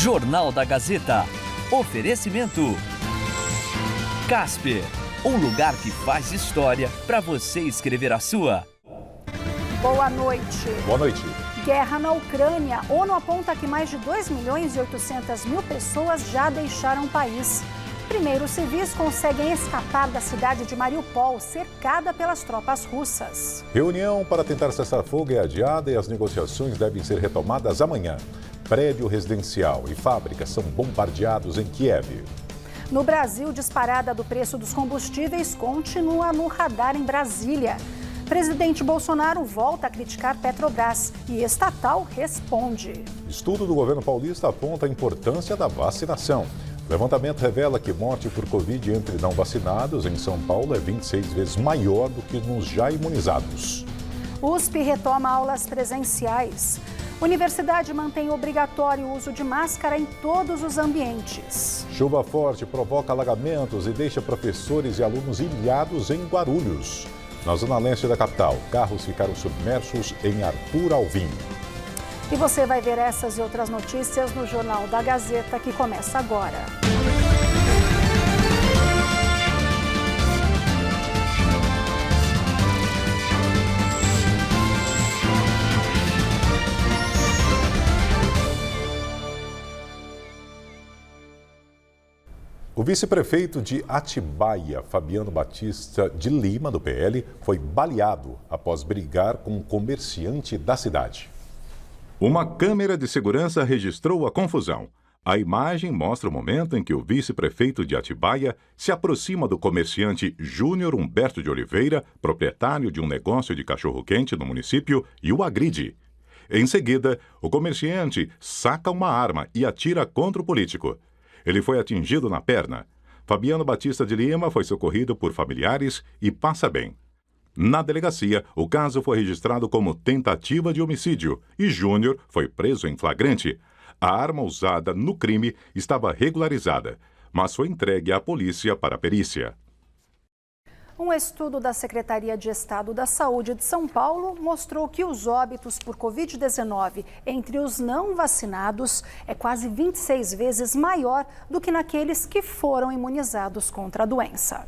Jornal da Gazeta. Oferecimento Casper, um lugar que faz história para você escrever a sua. Boa noite. Boa noite. Guerra na Ucrânia. ONU aponta que mais de 2.800.000 pessoas já deixaram o país. Primeiros civis conseguem escapar da cidade de Mariupol, cercada pelas tropas russas. Reunião para tentar cessar fogo é adiada e as negociações devem ser retomadas amanhã. Prédio residencial e fábrica são bombardeados em Kiev. No Brasil, disparada do preço dos combustíveis continua no radar em Brasília. Presidente Bolsonaro volta a criticar Petrobras e estatal responde. Estudo do governo paulista aponta a importância da vacinação. O levantamento revela que morte por Covid entre não vacinados em São Paulo é 26 vezes maior do que nos já imunizados. USP retoma aulas presenciais. Universidade mantém obrigatório o uso de máscara em todos os ambientes. Chuva forte provoca alagamentos e deixa professores e alunos ilhados em Guarulhos. Na zona leste da capital, carros ficaram submersos em Arthur Alvim. E você vai ver essas e outras notícias no Jornal da Gazeta, que começa agora. O vice-prefeito de Atibaia, Fabiano Batista de Lima, do PL, foi baleado após brigar com um comerciante da cidade. Uma câmera de segurança registrou a confusão. A imagem mostra o momento em que o vice-prefeito de Atibaia se aproxima do comerciante Júnior Humberto de Oliveira, proprietário de um negócio de cachorro-quente no município, e o agride. Em seguida, o comerciante saca uma arma e atira contra o político. Ele foi atingido na perna. Fabiano Batista de Lima foi socorrido por familiares e passa bem. Na delegacia, o caso foi registrado como tentativa de homicídio e Júnior foi preso em flagrante. A arma usada no crime estava regularizada, mas foi entregue à polícia para perícia. Um estudo da Secretaria de Estado da Saúde de São Paulo mostrou que os óbitos por Covid-19 entre os não vacinados é quase 26 vezes maior do que naqueles que foram imunizados contra a doença.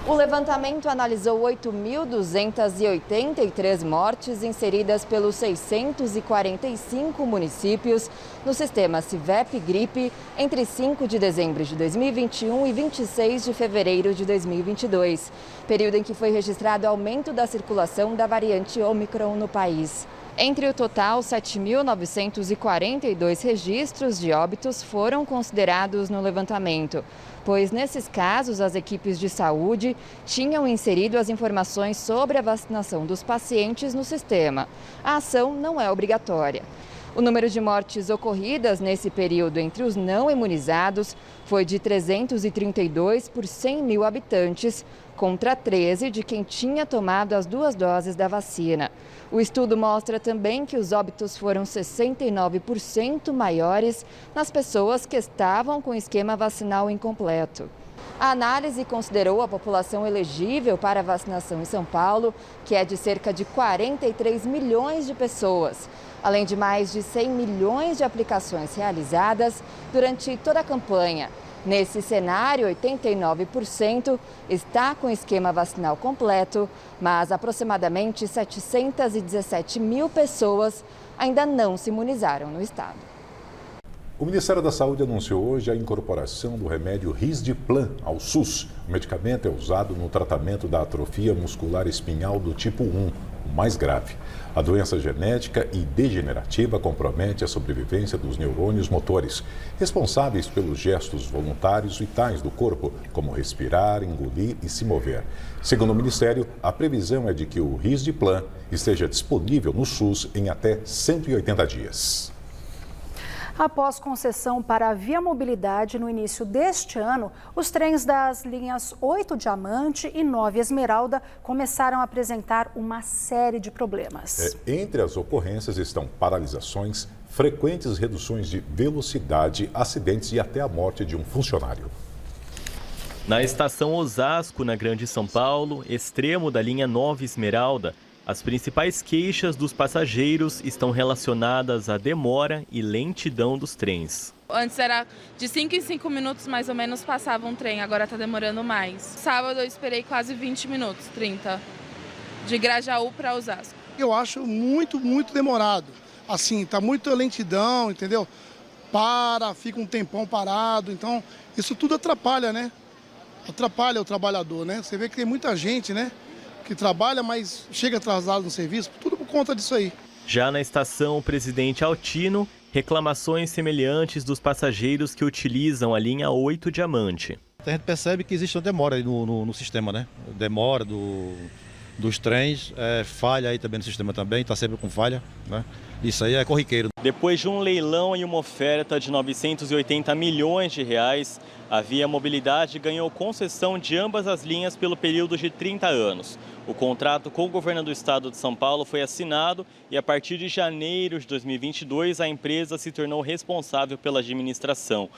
O levantamento analisou 8.283 mortes inseridas pelos 645 municípios no sistema CIVEP-Gripe entre 5 de dezembro de 2021 e 26 de fevereiro de 2022, período em que foi registrado aumento da circulação da variante Ômicron no país. Entre o total, 7.942 registros de óbitos foram considerados no levantamento, pois nesses casos as equipes de saúde tinham inserido as informações sobre a vacinação dos pacientes no sistema. A ação não é obrigatória. O número de mortes ocorridas nesse período entre os não imunizados foi de 332 por 100 mil habitantes, contra 13 de quem tinha tomado as 2 doses da vacina. O estudo mostra também que os óbitos foram 69% maiores nas pessoas que estavam com esquema vacinal incompleto. A análise considerou a população elegível para a vacinação em São Paulo, que é de cerca de 43 milhões de pessoas, além de mais de 100 milhões de aplicações realizadas durante toda a campanha. Nesse cenário, 89% está com esquema vacinal completo, mas aproximadamente 717 mil pessoas ainda não se imunizaram no estado. O Ministério da Saúde anunciou hoje a incorporação do remédio Risdiplam ao SUS. O medicamento é usado no tratamento da atrofia muscular espinhal do tipo 1, o mais grave. A doença genética e degenerativa compromete a sobrevivência dos neurônios motores, responsáveis pelos gestos voluntários vitais do corpo, como respirar, engolir e se mover. Segundo o Ministério, a previsão é de que o Risdiplam esteja disponível no SUS em até 180 dias. Após concessão para a Via Mobilidade no início deste ano, os trens das linhas 8 Diamante e 9 Esmeralda começaram a apresentar uma série de problemas. Entre as ocorrências estão paralisações, frequentes reduções de velocidade, acidentes e até a morte de um funcionário. Na estação Osasco, na Grande São Paulo, extremo da linha 9 Esmeralda, As principais queixas dos passageiros estão relacionadas à demora e lentidão dos trens. Antes era de 5 em 5 minutos mais ou menos passava um trem, agora está demorando mais. Sábado eu esperei quase 20 minutos, 30, de Grajaú para Osasco. Eu acho muito demorado. Assim, tá muita lentidão, entendeu? Fica um tempão parado, então isso tudo atrapalha, né? Atrapalha o trabalhador, né? Você vê que tem muita gente, né? Que trabalha, mas chega atrasado no serviço, tudo por conta disso aí. Já na estação Presidente Altino, reclamações semelhantes dos passageiros que utilizam a linha 8 Diamante. A gente percebe que existe uma demora aí no sistema, né? Demora dos trens, falha aí também no sistema também, está sempre com falha, né? Isso aí é corriqueiro. Depois de um leilão e uma oferta de 980 milhões de reais, a Via Mobilidade ganhou concessão de ambas as linhas pelo período de 30 anos. O contrato com o governo do estado de São Paulo foi assinado e a partir de janeiro de 2022 a empresa se tornou responsável pela administração.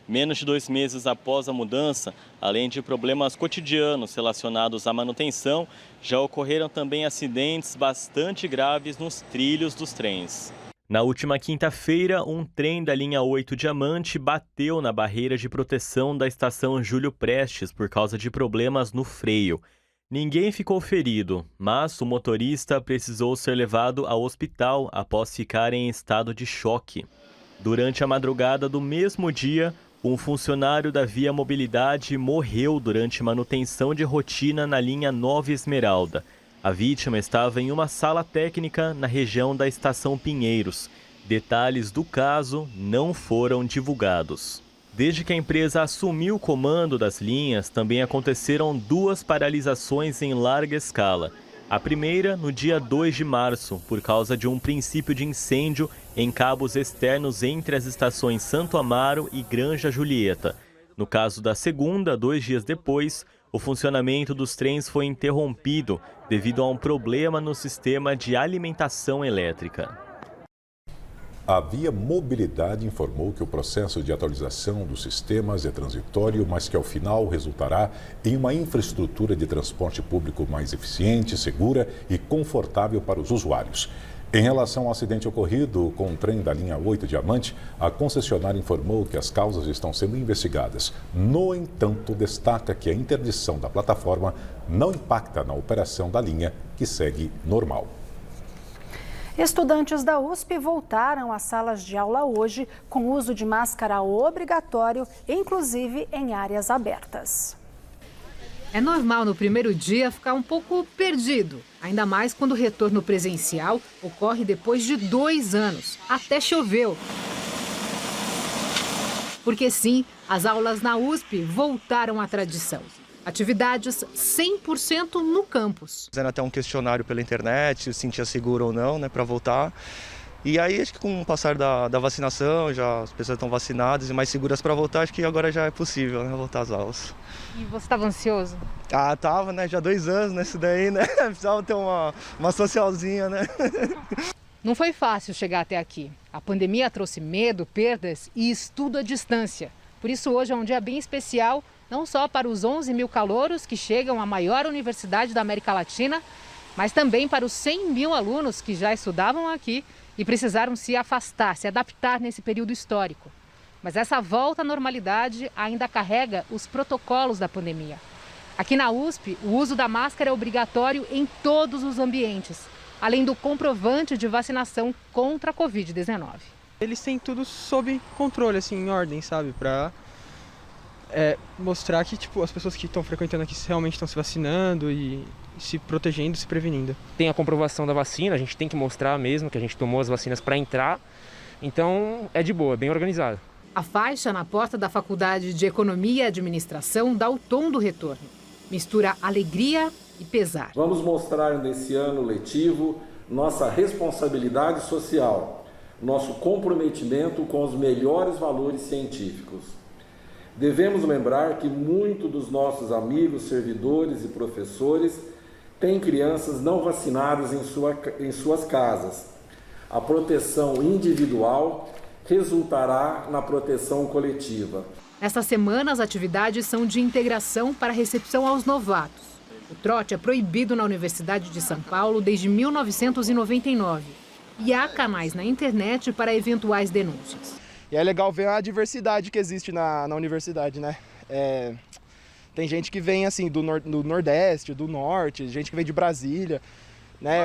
Menos de 2 meses após a mudança, além de problemas cotidianos relacionados à manutenção, já ocorreram também acidentes bastante graves nos trilhos dos trens. Na última quinta-feira, um trem da linha 8 Diamante bateu na barreira de proteção da estação Júlio Prestes por causa de problemas no freio. Ninguém ficou ferido, mas o motorista precisou ser levado ao hospital após ficar em estado de choque. Durante a madrugada do mesmo dia, um funcionário da Via Mobilidade morreu durante manutenção de rotina na linha 9 Esmeralda. A vítima estava em uma sala técnica na região da Estação Pinheiros. Detalhes do caso não foram divulgados. Desde que a empresa assumiu o comando das linhas, também aconteceram 2 paralisações em larga escala. A primeira, no dia 2 de março, por causa de um princípio de incêndio em cabos externos entre as estações Santo Amaro e Granja Julieta. No caso da segunda, 2 dias depois, o funcionamento dos trens foi interrompido devido a um problema no sistema de alimentação elétrica. A Via Mobilidade informou que o processo de atualização dos sistemas é transitório, mas que ao final resultará em uma infraestrutura de transporte público mais eficiente, segura e confortável para os usuários. Em relação ao acidente ocorrido com o trem da linha 8 Diamante, a concessionária informou que as causas estão sendo investigadas. No entanto, destaca que a interdição da plataforma não impacta na operação da linha, que segue normal. Estudantes da USP voltaram às salas de aula hoje com uso de máscara obrigatório, inclusive em áreas abertas. É normal no primeiro dia ficar um pouco perdido, ainda mais quando o retorno presencial ocorre depois de 2 anos. Até choveu. Porque sim, as aulas na USP voltaram à tradição. Atividades 100% no campus. Fazendo até um questionário pela internet, se sentia seguro ou não, né, para voltar. E aí, acho que com o passar da vacinação, já as pessoas estão vacinadas e mais seguras para voltar, acho que agora já é possível, né, voltar às aulas. E você estava ansioso? Ah, tava, né, já 2 anos nesse daí, né, precisava ter uma socialzinha, né. Não foi fácil chegar até aqui. A pandemia trouxe medo, perdas e estudo à distância. Por isso hoje é um dia bem especial, não só para os 11 mil calouros que chegam à maior universidade da América Latina, mas também para os 100 mil alunos que já estudavam aqui e precisaram se afastar, se adaptar nesse período histórico. Mas essa volta à normalidade ainda carrega os protocolos da pandemia. Aqui na USP, o uso da máscara é obrigatório em todos os ambientes, além do comprovante de vacinação contra a Covid-19. Eles têm tudo sob controle, assim, em ordem, sabe? Para mostrar que as pessoas que estão frequentando aqui realmente estão se vacinando e se protegendo, se prevenindo. Tem a comprovação da vacina, a gente tem que mostrar mesmo que a gente tomou as vacinas para entrar, então é de boa, é bem organizado. A faixa na porta da Faculdade de Economia e Administração dá o tom do retorno. Mistura alegria e pesar. Vamos mostrar nesse ano letivo nossa responsabilidade social, nosso comprometimento com os melhores valores científicos. Devemos lembrar que muitos dos nossos amigos, servidores e professores têm crianças não vacinadas em suas casas. A proteção individual resultará na proteção coletiva. Nesta semana, as atividades são de integração para recepção aos novatos. O trote é proibido na Universidade de São Paulo desde 1999. E há canais na internet para eventuais denúncias. E é legal ver a diversidade que existe na universidade, né? Tem gente que vem assim do Nordeste, do Norte, gente que vem de Brasília, né?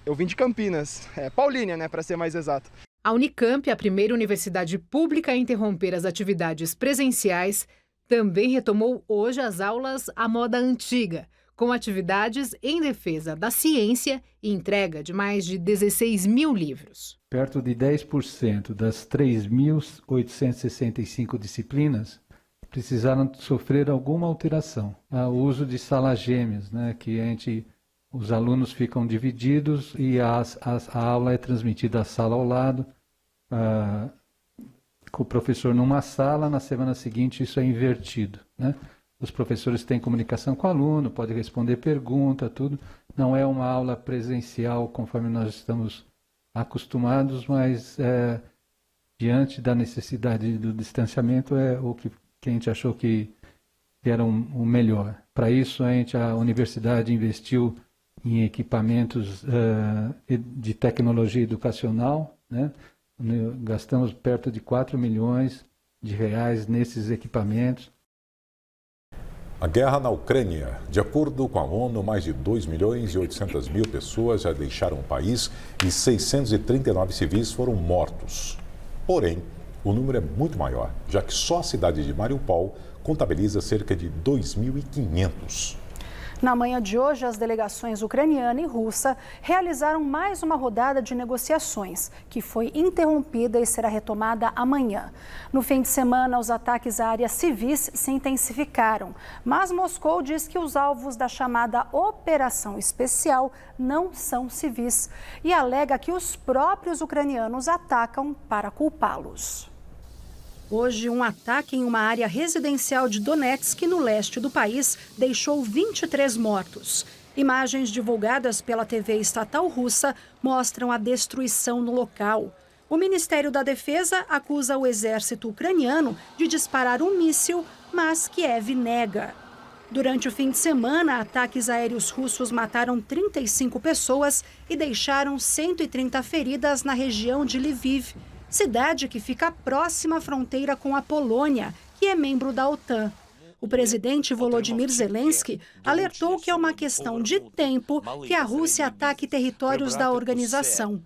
Eu vim de Campinas, Paulínia, né, para ser mais exato. A Unicamp, a primeira universidade pública a interromper as atividades presenciais, também retomou hoje as aulas à moda antiga, com atividades em defesa da ciência e entrega de mais de 16 mil livros. Perto de 10% das 3.865 disciplinas precisaram sofrer alguma alteração. O uso de salas gêmeas, né, que os alunos ficam divididos e a aula é transmitida à sala ao lado, com o professor numa sala, na semana seguinte isso é invertido, né? Os professores têm comunicação com o aluno, podem responder pergunta, tudo. Não é uma aula presencial conforme nós estamos acostumados, mas diante da necessidade do distanciamento é o que a gente achou que era o melhor. Para isso a universidade investiu em equipamentos de tecnologia educacional, né? Gastamos perto de 4 milhões de reais nesses equipamentos. A guerra na Ucrânia. De acordo com a ONU, mais de 2.800.000 pessoas já deixaram o país e 639 civis foram mortos. Porém, o número é muito maior, já que só a cidade de Mariupol contabiliza cerca de 2.500. Na manhã de hoje, as delegações ucraniana e russa realizaram mais uma rodada de negociações, que foi interrompida e será retomada amanhã. No fim de semana, os ataques a áreas civis se intensificaram, mas Moscou diz que os alvos da chamada Operação Especial não são civis e alega que os próprios ucranianos atacam para culpá-los. Hoje, um ataque em uma área residencial de Donetsk, no leste do país, deixou 23 mortos. Imagens divulgadas pela TV estatal russa mostram a destruição no local. O Ministério da Defesa acusa o exército ucraniano de disparar um míssil, mas Kiev nega. Durante o fim de semana, ataques aéreos russos mataram 35 pessoas e deixaram 130 feridas na região de Lviv, cidade que fica próxima à fronteira com a Polônia, que é membro da OTAN. O presidente Volodymyr Zelensky alertou que é uma questão de tempo que a Rússia ataque territórios da organização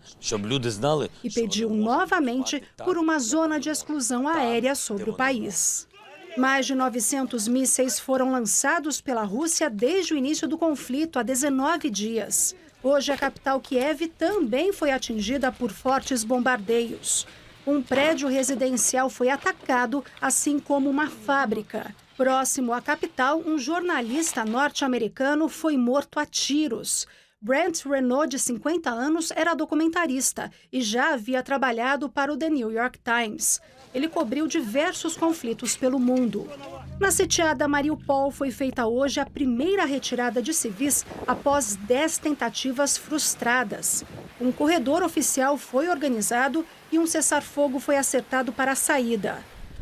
e pediu novamente por uma zona de exclusão aérea sobre o país. Mais de 900 mísseis foram lançados pela Rússia desde o início do conflito, há 19 dias. Hoje, a capital Kiev também foi atingida por fortes bombardeios. Um prédio residencial foi atacado, assim como uma fábrica. Próximo à capital, um jornalista norte-americano foi morto a tiros. Brent Renaud, de 50 anos, era documentarista e já havia trabalhado para o The New York Times. Ele cobriu diversos conflitos pelo mundo. Na sitiada Mariupol foi feita hoje a primeira retirada de civis após 10 tentativas frustradas. Um corredor oficial foi organizado e um cessar-fogo foi acertado para a saída.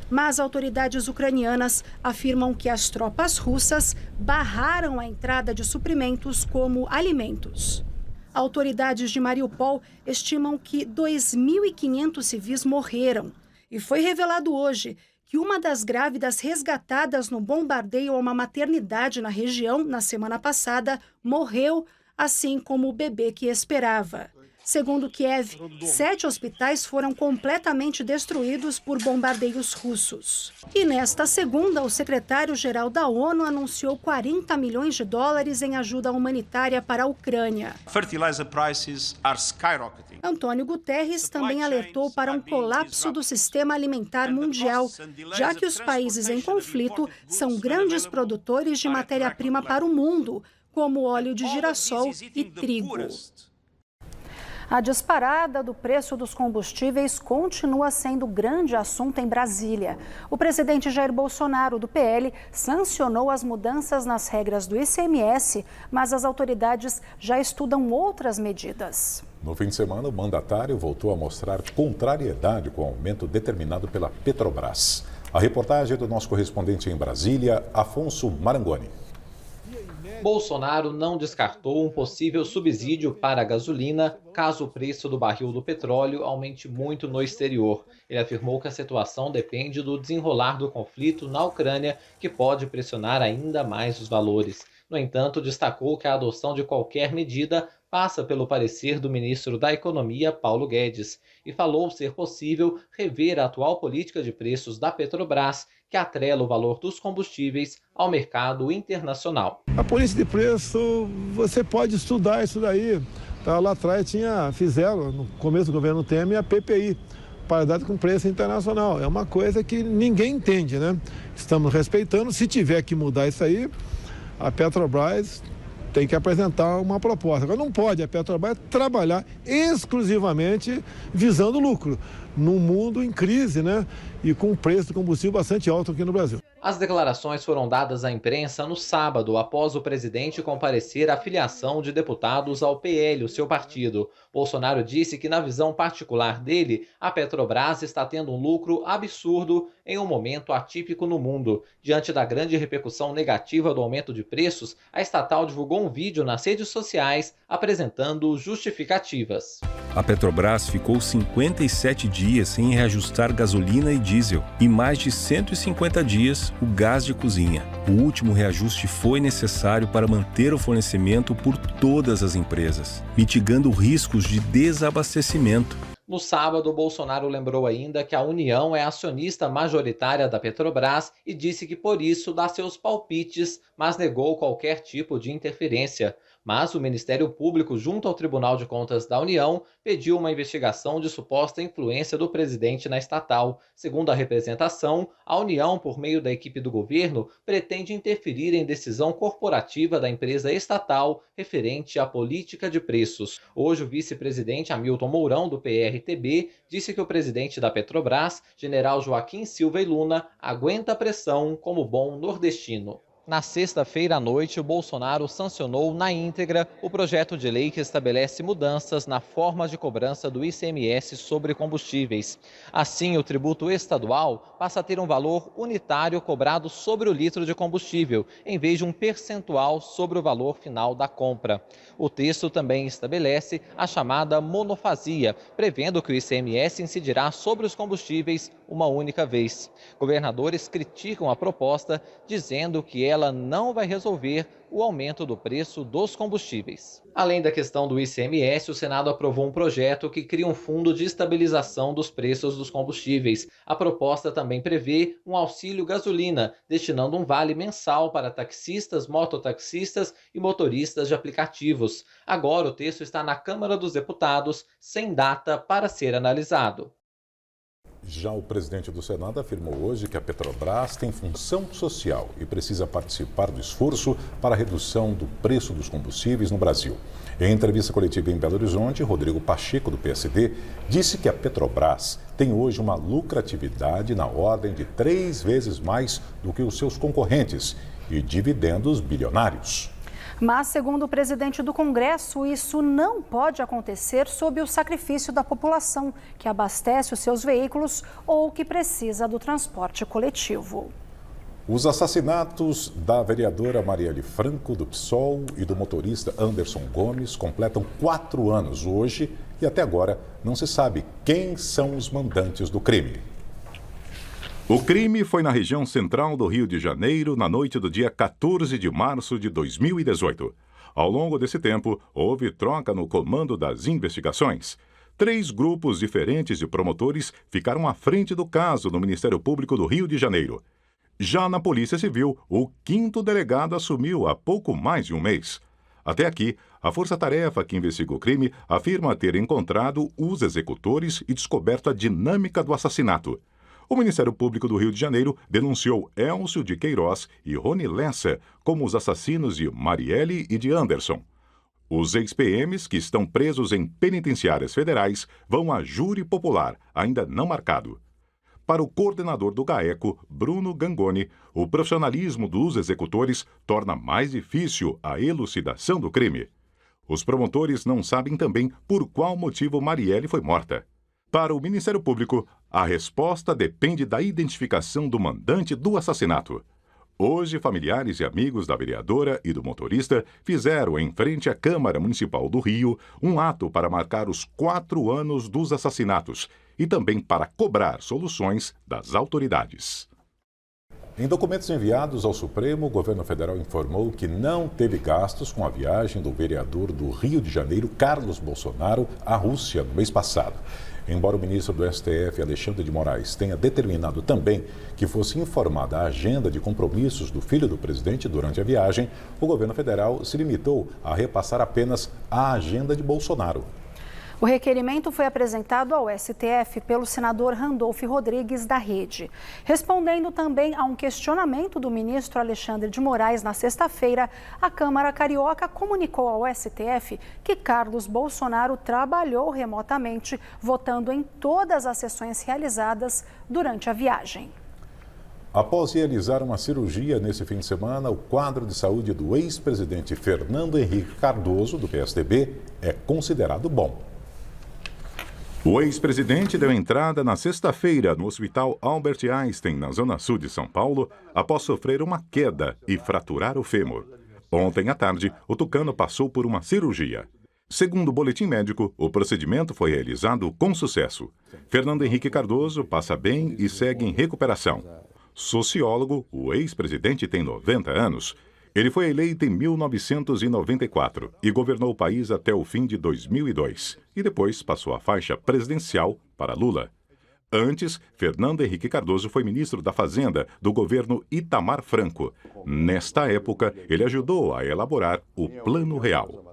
Mas autoridades ucranianas afirmam que as tropas russas barraram a entrada de suprimentos como alimentos. Autoridades de Mariupol estimam que 2.500 civis morreram. E foi revelado hoje que uma das grávidas resgatadas no bombardeio a uma maternidade na região na semana passada morreu, assim como o bebê que esperava. Segundo Kiev, 7 hospitais foram completamente destruídos por bombardeios russos. E nesta segunda, o secretário-geral da ONU anunciou 40 milhões de dólares em ajuda humanitária para a Ucrânia. Fertilizer prices are skyrocketing. Antônio Guterres também alertou para um colapso do sistema alimentar mundial, já que os países em conflito são grandes produtores de matéria-prima para o mundo, como óleo de girassol e trigo. A disparada do preço dos combustíveis continua sendo grande assunto em Brasília. O presidente Jair Bolsonaro, do PL, sancionou as mudanças nas regras do ICMS, mas as autoridades já estudam outras medidas. No fim de semana, o mandatário voltou a mostrar contrariedade com o aumento determinado pela Petrobras. A reportagem é do nosso correspondente em Brasília, Afonso Marangoni. Bolsonaro não descartou um possível subsídio para a gasolina caso o preço do barril do petróleo aumente muito no exterior. Ele afirmou que a situação depende do desenrolar do conflito na Ucrânia, que pode pressionar ainda mais os valores. No entanto, destacou que a adoção de qualquer medida passa pelo parecer do ministro da Economia, Paulo Guedes, e falou ser possível rever a atual política de preços da Petrobras, que atrela o valor dos combustíveis ao mercado internacional. A política de preço, você pode estudar isso daí. Tá, lá atrás fizeram, no começo do governo Temer, a PPI, paridade com preço internacional. É uma coisa que ninguém entende, né? Estamos respeitando, se tiver que mudar isso aí, a Petrobras tem que apresentar uma proposta. Agora, não pode a Petrobras trabalhar exclusivamente visando lucro, num mundo em crise, né? E com um preço do combustível bastante alto aqui no Brasil. As declarações foram dadas à imprensa no sábado, após o presidente comparecer à filiação de deputados ao PL, o seu partido. Bolsonaro disse que, na visão particular dele, a Petrobras está tendo um lucro absurdo em um momento atípico no mundo. Diante da grande repercussão negativa do aumento de preços, a estatal divulgou um vídeo nas redes sociais apresentando justificativas. A Petrobras ficou 57 dias sem reajustar gasolina e diesel e mais de 150 dias o gás de cozinha. O último reajuste foi necessário para manter o fornecimento por todas as empresas, mitigando riscos de desabastecimento. No sábado, Bolsonaro lembrou ainda que a União é acionista majoritária da Petrobras e disse que por isso dá seus palpites, mas negou qualquer tipo de interferência. Mas o Ministério Público, junto ao Tribunal de Contas da União, pediu uma investigação de suposta influência do presidente na estatal. Segundo a representação, a União, por meio da equipe do governo, pretende interferir em decisão corporativa da empresa estatal referente à política de preços. Hoje, o vice-presidente Hamilton Mourão, do PRTB, disse que o presidente da Petrobras, general Joaquim Silva e Luna, aguenta a pressão como bom nordestino. Na sexta-feira à noite, o Bolsonaro sancionou na íntegra o projeto de lei que estabelece mudanças na forma de cobrança do ICMS sobre combustíveis. Assim, o tributo estadual passa a ter um valor unitário cobrado sobre o litro de combustível, em vez de um percentual sobre o valor final da compra. O texto também estabelece a chamada monofasia, prevendo que o ICMS incidirá sobre os combustíveis uma única vez. Governadores criticam a proposta, dizendo que ela não vai resolver o aumento do preço dos combustíveis. Além da questão do ICMS, o Senado aprovou um projeto que cria um fundo de estabilização dos preços dos combustíveis. A proposta também prevê um auxílio gasolina, destinando um vale mensal para taxistas, mototaxistas e motoristas de aplicativos. Agora o texto está na Câmara dos Deputados, sem data para ser analisado. Já o presidente do Senado afirmou hoje que a Petrobras tem função social e precisa participar do esforço para a redução do preço dos combustíveis no Brasil. Em entrevista coletiva em Belo Horizonte, Rodrigo Pacheco, do PSD, disse que a Petrobras tem hoje uma lucratividade na ordem de 3 vezes mais do que os seus concorrentes e dividendos bilionários. Mas, segundo o presidente do Congresso, isso não pode acontecer sob o sacrifício da população, que abastece os seus veículos ou que precisa do transporte coletivo. Os assassinatos da vereadora Marielle Franco, do PSOL, e do motorista Anderson Gomes completam 4 anos hoje e até agora não se sabe quem são os mandantes do crime. O crime foi na região central do Rio de Janeiro, na noite do dia 14 de março de 2018. Ao longo desse tempo, houve troca no comando das investigações. 3 grupos diferentes de promotores ficaram à frente do caso no Ministério Público do Rio de Janeiro. Já na Polícia Civil, o 5º delegado assumiu há pouco mais de um mês. Até aqui, a força-tarefa que investiga o crime afirma ter encontrado os executores e descoberto a dinâmica do assassinato. O Ministério Público do Rio de Janeiro denunciou Elcio de Queiroz e Rony Lessa como os assassinos de Marielle e de Anderson. Os ex-PMs, que estão presos em penitenciárias federais, vão a júri popular, ainda não marcado. Para o coordenador do GAECO, Bruno Gangoni, o profissionalismo dos executores torna mais difícil a elucidação do crime. Os promotores não sabem também por qual motivo Marielle foi morta. Para o Ministério Público, a resposta depende da identificação do mandante do assassinato. Hoje, familiares e amigos da vereadora e do motorista fizeram, em frente à Câmara Municipal do Rio, um ato para marcar os 4 anos dos assassinatos e também para cobrar soluções das autoridades. Em documentos enviados ao Supremo, o governo federal informou que não teve gastos com a viagem do vereador do Rio de Janeiro, Carlos Bolsonaro, à Rússia no mês passado. Embora o ministro do STF, Alexandre de Moraes, tenha determinado também que fosse informada a agenda de compromissos do filho do presidente durante a viagem, o governo federal se limitou a repassar apenas a agenda de Bolsonaro. O requerimento foi apresentado ao STF pelo senador Randolfo Rodrigues, da Rede. Respondendo também a um questionamento do ministro Alexandre de Moraes na sexta-feira, a Câmara Carioca comunicou ao STF que Carlos Bolsonaro trabalhou remotamente, votando em todas as sessões realizadas durante a viagem. Após realizar uma cirurgia nesse fim de semana, o quadro de saúde do ex-presidente Fernando Henrique Cardoso, do PSDB, é considerado bom. O ex-presidente deu entrada na sexta-feira no Hospital Albert Einstein, na zona sul de São Paulo, após sofrer uma queda e fraturar o fêmur. Ontem à tarde, o tucano passou por uma cirurgia. Segundo o boletim médico, o procedimento foi realizado com sucesso. Fernando Henrique Cardoso passa bem e segue em recuperação. Sociólogo, o ex-presidente tem 90 anos. Ele foi eleito em 1994 e governou o país até o fim de 2002. E depois passou a faixa presidencial para Lula. Antes, Fernando Henrique Cardoso foi ministro da Fazenda do governo Itamar Franco. Nesta época, ele ajudou a elaborar o Plano Real.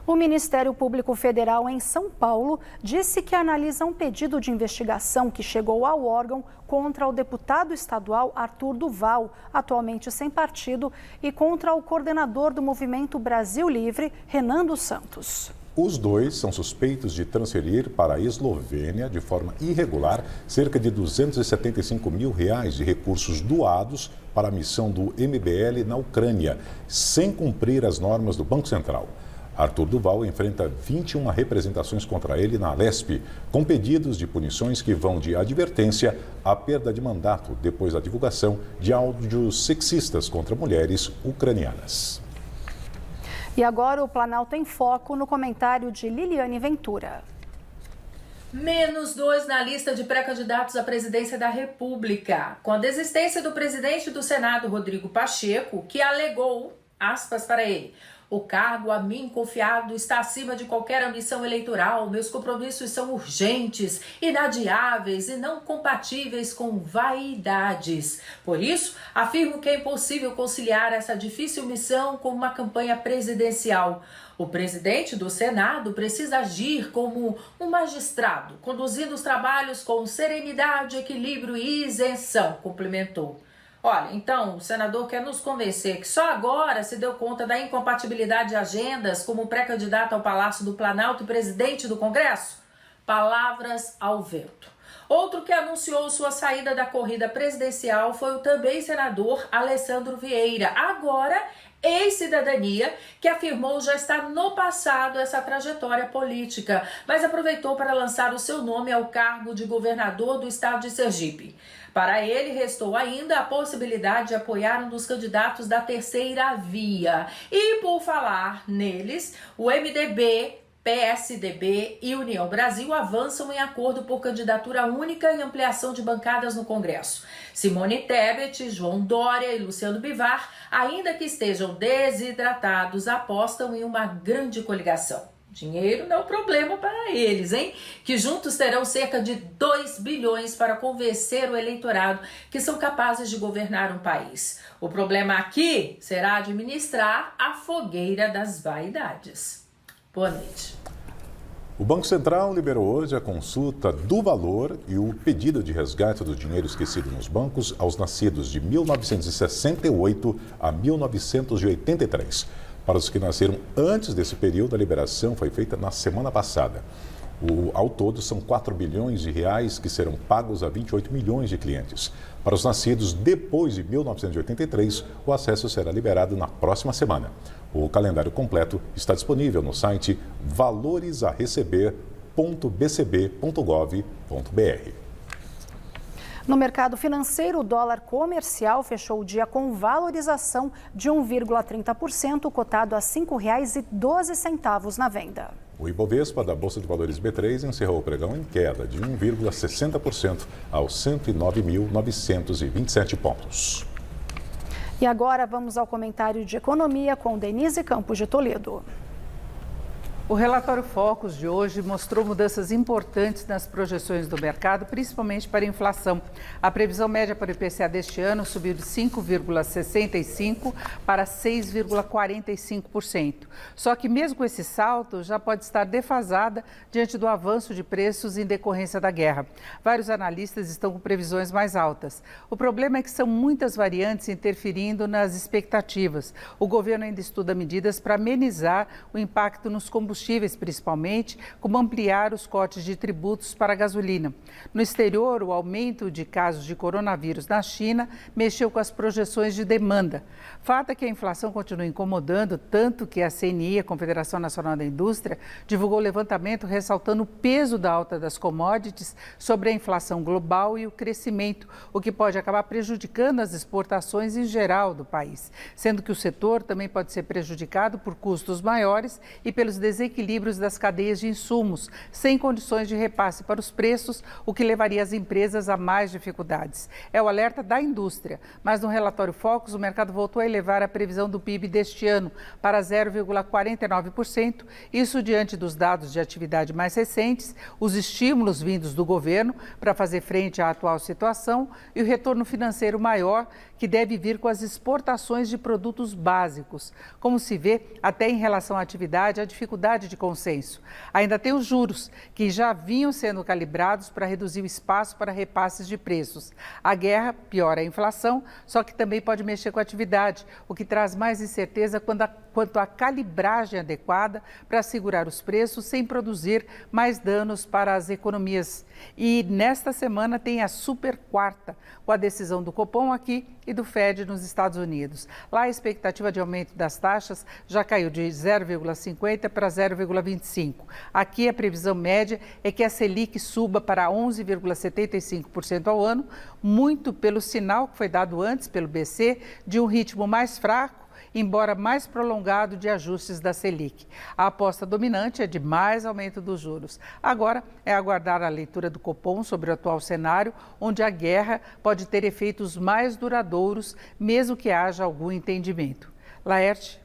O Ministério Público Federal em São Paulo disse que analisa um pedido de investigação que chegou ao órgão contra o deputado estadual Arthur Duval, atualmente sem partido, e contra o coordenador do Movimento Brasil Livre, Renan dos Santos. Os dois são suspeitos de transferir para a Eslovênia, de forma irregular, cerca de R$275 mil de recursos doados para a missão do MBL na Ucrânia, sem cumprir as normas do Banco Central. Arthur Duval enfrenta 21 representações contra ele na Alesp, com pedidos de punições que vão de advertência à perda de mandato, depois da divulgação de áudios sexistas contra mulheres ucranianas. E agora o Planalto em Foco no comentário de Liliane Ventura. -2 na lista de pré-candidatos à presidência da República. Com a desistência do presidente do Senado, Rodrigo Pacheco, que alegou, aspas para ele, o cargo a mim confiado está acima de qualquer ambição eleitoral. Meus compromissos são urgentes, inadiáveis e não compatíveis com vaidades. Por isso, afirmo que é impossível conciliar essa difícil missão com uma campanha presidencial. O presidente do Senado precisa agir como um magistrado, conduzindo os trabalhos com serenidade, equilíbrio e isenção, complementou. Olha, então, o senador quer nos convencer que só agora se deu conta da incompatibilidade de agendas como pré-candidato ao Palácio do Planalto e presidente do Congresso? Palavras ao vento. Outro que anunciou sua saída da corrida presidencial foi o também senador Alessandro Vieira, agora ex-cidadania, que afirmou já estar no passado essa trajetória política, mas aproveitou para lançar o seu nome ao cargo de governador do estado de Sergipe. Para ele, restou ainda a possibilidade de apoiar um dos candidatos da terceira via. E por falar neles, o MDB, PSDB e União Brasil avançam em acordo por candidatura única e ampliação de bancadas no Congresso. Simone Tebet, João Dória e Luciano Bivar, ainda que estejam desidratados, apostam em uma grande coligação. Dinheiro não é um problema para eles, hein? Que juntos terão cerca de 2 bilhões para convencer o eleitorado que são capazes de governar um país. O problema aqui será administrar a fogueira das vaidades. Boa noite. O Banco Central liberou hoje a consulta do valor e o pedido de resgate do dinheiro esquecido nos bancos aos nascidos de 1968 a 1983. Para os que nasceram antes desse período, a liberação foi feita na semana passada. Ao todo, são 4 bilhões de reais que serão pagos a 28 milhões de clientes. Para os nascidos depois de 1983, o acesso será liberado na próxima semana. O calendário completo está disponível no site valoresareceber.bcb.gov.br. No mercado financeiro, o dólar comercial fechou o dia com valorização de 1,30%, cotado a R$ 5,12 na venda. O Ibovespa da Bolsa de Valores B3 encerrou o pregão em queda de 1,60% aos 109.927 pontos. E agora vamos ao comentário de economia com Denise Campos de Toledo. O relatório Focus de hoje mostrou mudanças importantes nas projeções do mercado, principalmente para a inflação. A previsão média para o IPCA deste ano subiu de 5,65% para 6,45%. Só que mesmo com esse salto, já pode estar defasada diante do avanço de preços em decorrência da guerra. Vários analistas estão com previsões mais altas. O problema é que são muitas variantes interferindo nas expectativas. O governo ainda estuda medidas para amenizar o impacto nos combustíveis, principalmente, como ampliar os cortes de tributos para a gasolina. No exterior, o aumento de casos de coronavírus na China mexeu com as projeções de demanda. Fato é que a inflação continua incomodando, tanto que a CNI, a Confederação Nacional da Indústria, divulgou levantamento ressaltando o peso da alta das commodities sobre a inflação global e o crescimento, o que pode acabar prejudicando as exportações em geral do país, sendo que o setor também pode ser prejudicado por custos maiores e pelos desequilíbrios das cadeias de insumos, sem condições de repasse para os preços, o que levaria as empresas a mais dificuldades. É o alerta da indústria, mas no relatório Focus, o mercado voltou a elevar a previsão do PIB deste ano para 0,49%, isso diante dos dados de atividade mais recentes, os estímulos vindos do governo para fazer frente à atual situação e o retorno financeiro maior que deve vir com as exportações de produtos básicos. Como se vê, até em relação à atividade, a dificuldade de consenso. Ainda tem os juros, que já vinham sendo calibrados para reduzir o espaço para repasses de preços. A guerra piora a inflação, só que também pode mexer com a atividade, o que traz mais incerteza quanto à calibragem adequada para segurar os preços sem produzir mais danos para as economias. E nesta semana tem a super quarta, com a decisão do Copom aqui e do Fed nos Estados Unidos. Lá a expectativa de aumento das taxas já caiu de 0,50% para 0,25%. Aqui a previsão média é que a Selic suba para 11,75% ao ano, muito pelo sinal que foi dado antes pelo BC de um ritmo mais fraco, embora mais prolongado, de ajustes da Selic. A aposta dominante é de mais aumento dos juros. Agora é aguardar a leitura do Copom sobre o atual cenário, onde a guerra pode ter efeitos mais duradouros, mesmo que haja algum entendimento. Laerte.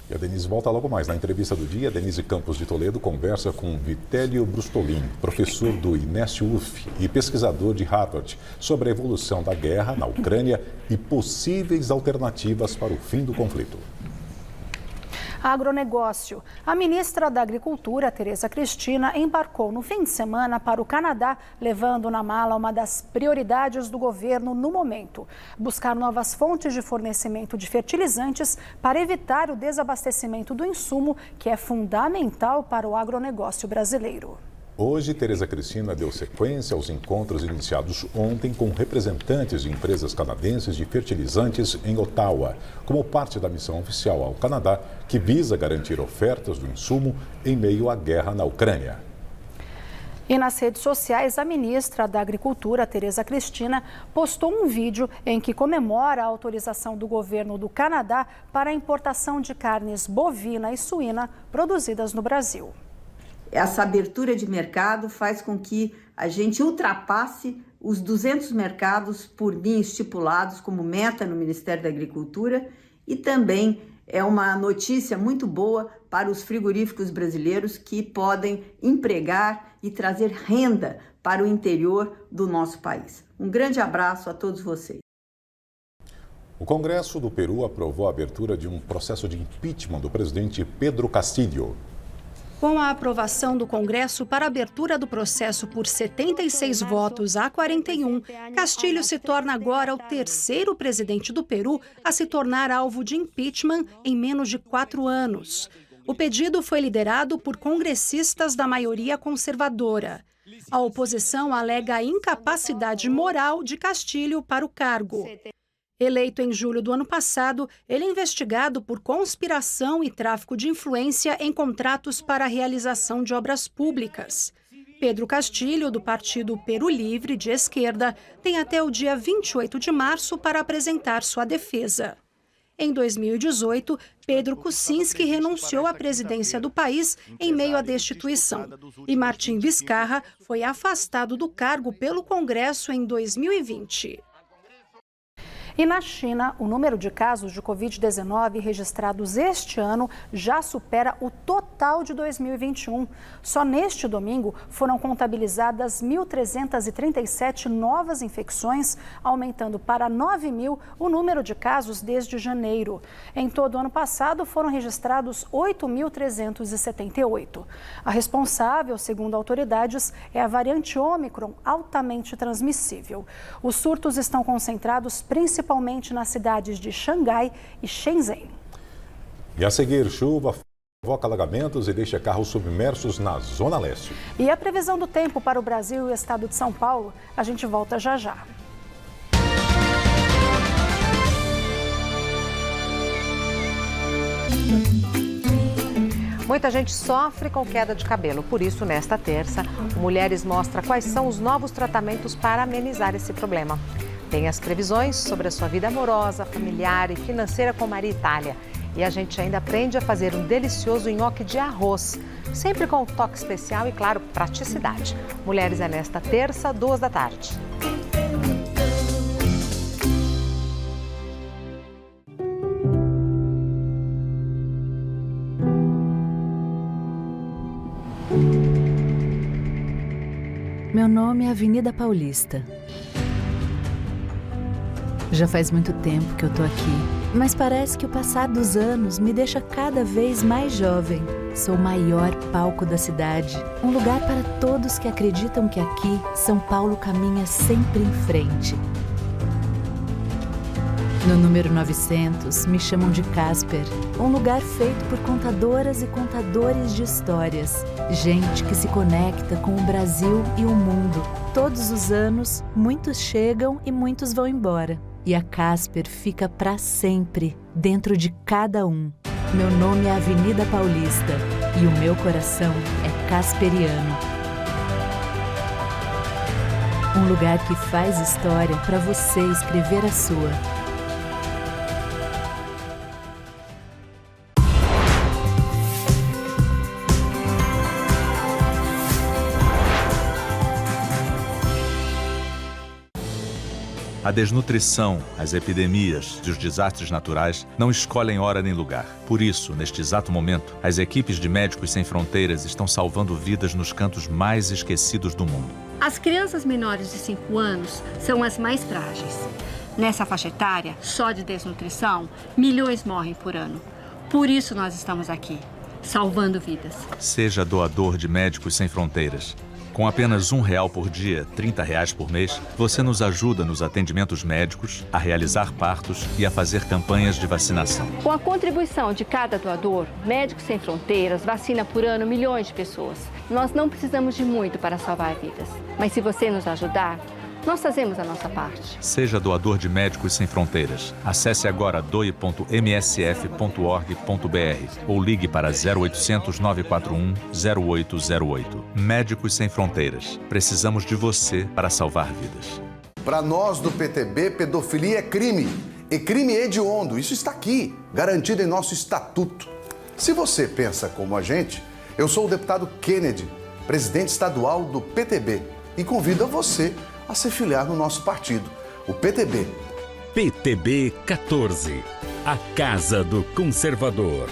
E a Denise volta logo mais. Na entrevista do dia, Denise Campos de Toledo conversa com Vitélio Brustolin, professor do Inesio UF e pesquisador de Harvard, sobre a evolução da guerra na Ucrânia e possíveis alternativas para o fim do conflito. Agronegócio. A ministra da Agricultura, Tereza Cristina, embarcou no fim de semana para o Canadá, levando na mala uma das prioridades do governo no momento: buscar novas fontes de fornecimento de fertilizantes para evitar o desabastecimento do insumo, que é fundamental para o agronegócio brasileiro. Hoje, Tereza Cristina deu sequência aos encontros iniciados ontem com representantes de empresas canadenses de fertilizantes em Ottawa, como parte da missão oficial ao Canadá, que visa garantir ofertas do insumo em meio à guerra na Ucrânia. E nas redes sociais, a ministra da Agricultura, Tereza Cristina, postou um vídeo em que comemora a autorização do governo do Canadá para a importação de carnes bovina e suína produzidas no Brasil. Essa abertura de mercado faz com que a gente ultrapasse os 200 mercados por mim estipulados como meta no Ministério da Agricultura, e também é uma notícia muito boa para os frigoríficos brasileiros, que podem empregar e trazer renda para o interior do nosso país. Um grande abraço a todos vocês. O Congresso do Peru aprovou a abertura de um processo de impeachment do presidente Pedro Castillo. Com a aprovação do Congresso para a abertura do processo por 76 votos a 41, Castillo se torna agora o terceiro presidente do Peru a se tornar alvo de impeachment em menos de 4 anos. O pedido foi liderado por congressistas da maioria conservadora. A oposição alega a incapacidade moral de Castillo para o cargo. Eleito em julho do ano passado, ele é investigado por conspiração e tráfico de influência em contratos para a realização de obras públicas. Pedro Castilho, do partido Peru Livre, de esquerda, tem até o dia 28 de março para apresentar sua defesa. Em 2018, Pedro Kuczynski renunciou à presidência do país em meio à destituição. E Martim Vizcarra foi afastado do cargo pelo Congresso em 2020. E na China, o número de casos de Covid-19 registrados este ano já supera o total de 2021. Só neste domingo foram contabilizadas 1.337 novas infecções, aumentando para 9.000 o número de casos desde janeiro. Em todo o ano passado, foram registrados 8.378. A responsável, segundo autoridades, é a variante Ômicron, altamente transmissível. Os surtos estão concentrados principalmente nas cidades de Xangai e Shenzhen. E a seguir, chuva provoca alagamentos e deixa carros submersos na Zona Leste. E a previsão do tempo para o Brasil e o estado de São Paulo, a gente volta já já. Muita gente sofre com queda de cabelo, por isso, nesta terça, o Mulheres mostra quais são os novos tratamentos para amenizar esse problema. Tem as previsões sobre a sua vida amorosa, familiar e financeira com Maria Itália. E a gente ainda aprende a fazer um delicioso nhoque de arroz, sempre com um toque especial e, claro, praticidade. Mulheres é nesta terça, 14h. Meu nome é Avenida Paulista. Já faz muito tempo que eu tô aqui, mas parece que o passar dos anos me deixa cada vez mais jovem. Sou o maior palco da cidade, um lugar para todos que acreditam que aqui São Paulo caminha sempre em frente. No número 900, me chamam de Casper, um lugar feito por contadoras e contadores de histórias. Gente que se conecta com o Brasil e o mundo. Todos os anos, muitos chegam e muitos vão embora. E a Casper fica para sempre, dentro de cada um. Meu nome é Avenida Paulista e o meu coração é casperiano. Um lugar que faz história para você escrever a sua. A desnutrição, as epidemias e os desastres naturais não escolhem hora nem lugar. Por isso, neste exato momento, as equipes de Médicos Sem Fronteiras estão salvando vidas nos cantos mais esquecidos do mundo. As crianças menores de 5 anos são as mais frágeis. Nessa faixa etária, só de desnutrição, milhões morrem por ano. Por isso nós estamos aqui, salvando vidas. Seja doador de Médicos Sem Fronteiras. Com apenas R$1 por dia, R$30 por mês, você nos ajuda nos atendimentos médicos, a realizar partos e a fazer campanhas de vacinação. Com a contribuição de cada doador, Médicos Sem Fronteiras vacina por ano milhões de pessoas. Nós não precisamos de muito para salvar vidas, mas se você nos ajudar, nós fazemos a nossa parte. Seja doador de Médicos Sem Fronteiras. Acesse agora doe.msf.org.br ou ligue para 0800 941 0808. Médicos Sem Fronteiras. Precisamos de você para salvar vidas. Para nós do PTB, pedofilia é crime. E crime hediondo. Isso está aqui, garantido em nosso estatuto. Se você pensa como a gente, eu sou o deputado Kennedy, presidente estadual do PTB, e convido você a se filiar no nosso partido, o PTB. PTB 14, a Casa do Conservador.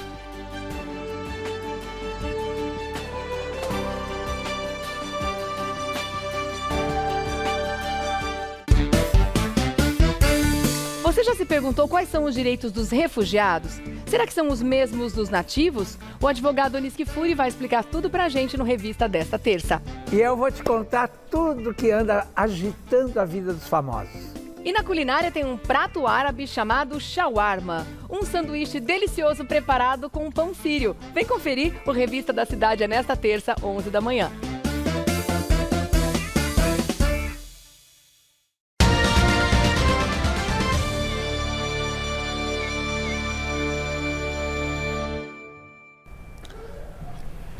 Você já se perguntou quais são os direitos dos refugiados? Será que são os mesmos dos nativos? O advogado Oniski Furi vai explicar tudo pra gente no Revista desta terça. E eu vou te contar tudo que anda agitando a vida dos famosos. E na culinária tem um prato árabe chamado shawarma, um sanduíche delicioso preparado com um pão sírio. Vem conferir, o Revista da Cidade é nesta terça, 11 da manhã.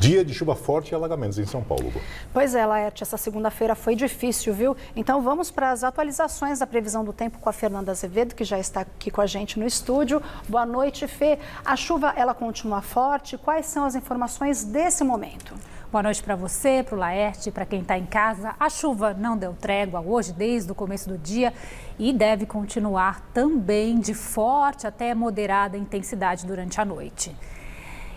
Dia de chuva forte e alagamentos em São Paulo. Pois é, Laerte, essa segunda-feira foi difícil, viu? Então vamos para as atualizações da previsão do tempo com a Fernanda Azevedo, que já está aqui com a gente no estúdio. Boa noite, Fê. A chuva, ela continua forte. Quais são as informações desse momento? Boa noite para você, para o Laerte, para quem está em casa. A chuva não deu trégua hoje, desde o começo do dia, e deve continuar também de forte até moderada intensidade durante a noite.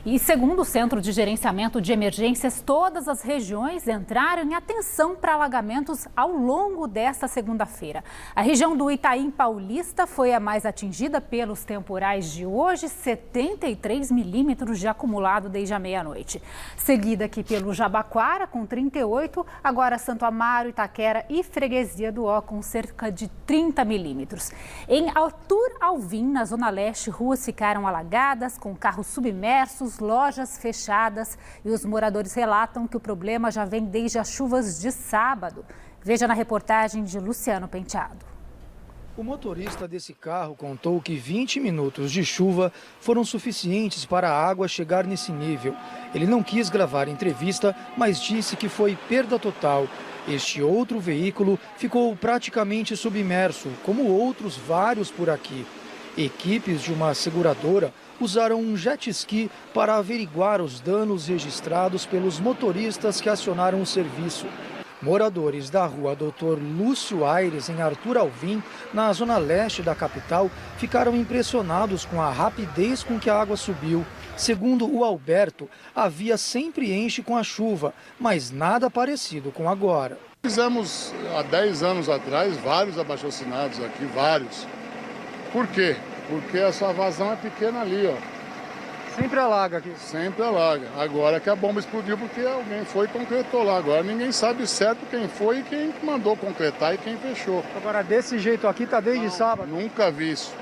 E segundo o Centro de Gerenciamento de Emergências, todas as regiões entraram em atenção para alagamentos ao longo desta segunda-feira. A região do Itaim Paulista foi a mais atingida pelos temporais de hoje, 73 milímetros de acumulado desde a meia-noite. Seguida aqui pelo Jabaquara, com 38, agora Santo Amaro, Itaquera e Freguesia do Ó, com cerca de 30 milímetros. Em Artur Alvim, na Zona Leste, ruas ficaram alagadas, com carros submersos, lojas fechadas, e os moradores relatam que o problema já vem desde as chuvas de sábado. Veja na reportagem de Luciano Penteado. O motorista desse carro contou que 20 minutos de chuva foram suficientes para a água chegar nesse nível. Ele não quis gravar entrevista, mas disse que foi perda total. Este outro veículo ficou praticamente submerso, como outros vários por aqui. Equipes de uma seguradora usaram um jet ski para averiguar os danos registrados pelos motoristas que acionaram o serviço. Moradores da rua Dr. Lúcio Aires, em Artur Alvim, na zona leste da capital, ficaram impressionados com a rapidez com que a água subiu. Segundo o Alberto, a via sempre enche com a chuva, mas nada parecido com agora. Fizemos há 10 anos atrás vários abaixo-assinados aqui, vários. Por quê? Porque essa vazão é pequena ali, ó. Sempre alaga aqui? Sempre alaga. Agora que a bomba explodiu porque alguém foi e concretou lá. Agora ninguém sabe certo quem foi e quem mandou concretar e quem fechou. Agora desse jeito aqui tá desde sábado? Nunca vi isso.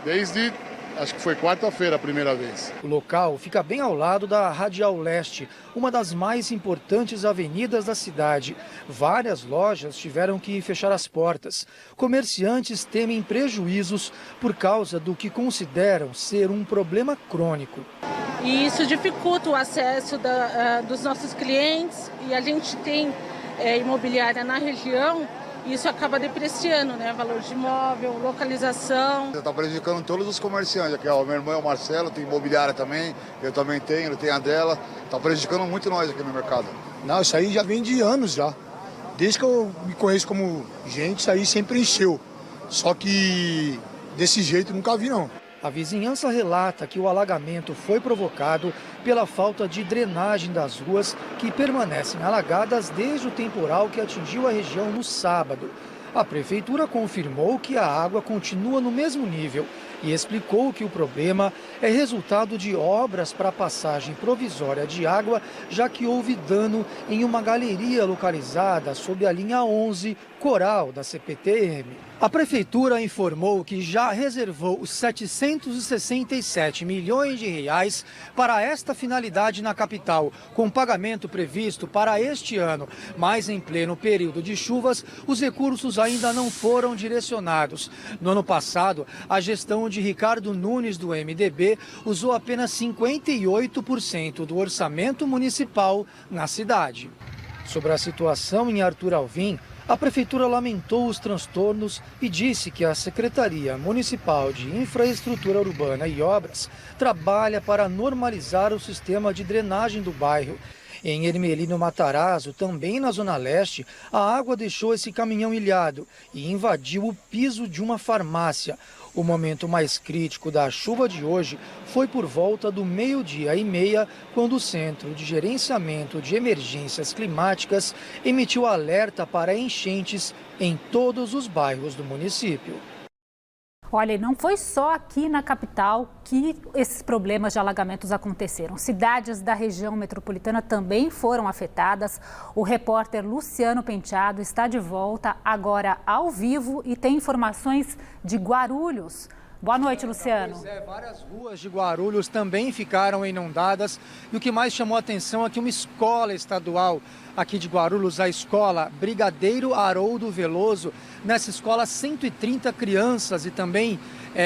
Desde, acho que foi quarta-feira a primeira vez. O local fica bem ao lado da Radial Leste, uma das mais importantes avenidas da cidade. Várias lojas tiveram que fechar as portas. Comerciantes temem prejuízos por causa do que consideram ser um problema crônico. E isso dificulta o acesso dos nossos clientes, e a gente tem imobiliária na região. Isso acaba depreciando, né? Valor de imóvel, localização. Está prejudicando todos os comerciantes aqui. Ó. O meu irmão é o Marcelo, tem imobiliária também, eu também tenho, ele tem a dela. Está prejudicando muito nós aqui no mercado. Não, isso aí já vem de anos já. Desde que eu me conheço como gente, isso aí sempre encheu. Só que desse jeito nunca vi, não. A vizinhança relata que o alagamento foi provocado pela falta de drenagem das ruas, que permanecem alagadas desde o temporal que atingiu a região no sábado. A prefeitura confirmou que a água continua no mesmo nível e explicou que o problema é resultado de obras para passagem provisória de água, já que houve dano em uma galeria localizada sob a linha 11 Coral da CPTM. A prefeitura informou que já reservou 767 milhões de reais para esta finalidade na capital, com pagamento previsto para este ano. Mas em pleno período de chuvas, os recursos ainda não foram direcionados. No ano passado, a gestão de Ricardo Nunes do MDB usou apenas 58% do orçamento municipal na cidade. Sobre a situação em Artur Alvim, a prefeitura lamentou os transtornos e disse que a Secretaria Municipal de Infraestrutura Urbana e Obras trabalha para normalizar o sistema de drenagem do bairro. Em Ermelino Matarazzo, também na Zona Leste, a água deixou esse caminhão ilhado e invadiu o piso de uma farmácia. O momento mais crítico da chuva de hoje foi por volta do 12h30, quando o Centro de Gerenciamento de Emergências Climáticas emitiu alerta para enchentes em todos os bairros do município. Olha, e não foi só aqui na capital que esses problemas de alagamentos aconteceram. Cidades da região metropolitana também foram afetadas. O repórter Luciano Penteado está de volta agora ao vivo e tem informações de Guarulhos. Boa noite, Luciano. Pois é, várias ruas de Guarulhos também ficaram inundadas. E o que mais chamou a atenção é que uma escola estadual aqui de Guarulhos, a escola Brigadeiro Haroldo Veloso, nessa escola 130 crianças e também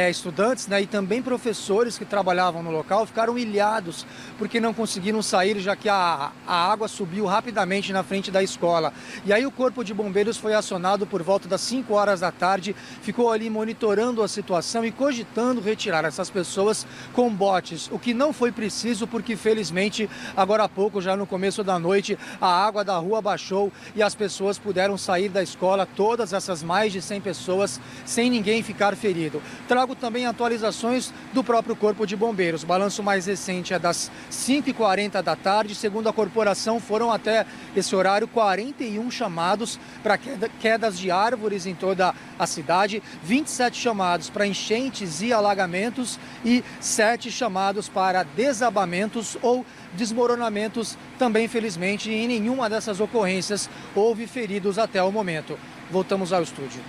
estudantes, né, e também professores que trabalhavam no local ficaram ilhados porque não conseguiram sair, já que a água subiu rapidamente na frente da escola. E aí o Corpo de Bombeiros foi acionado por volta das 5 horas da tarde, ficou ali monitorando a situação e cogitando retirar essas pessoas com botes, o que não foi preciso porque, felizmente, agora há pouco, já no começo da noite, a água da rua baixou e as pessoas puderam sair da escola, todas essas mais de 100 pessoas, sem ninguém ficar ferido. Trago também atualizações do próprio Corpo de Bombeiros. O balanço mais recente é das 5h40 da tarde. Segundo a corporação, foram até esse horário 41 chamados para quedas de árvores em toda a cidade, 27 chamados para enchentes e alagamentos e 7 chamados para desabamentos ou desmoronamentos. Também, felizmente, em nenhuma dessas ocorrências houve feridos até o momento. Voltamos ao estúdio.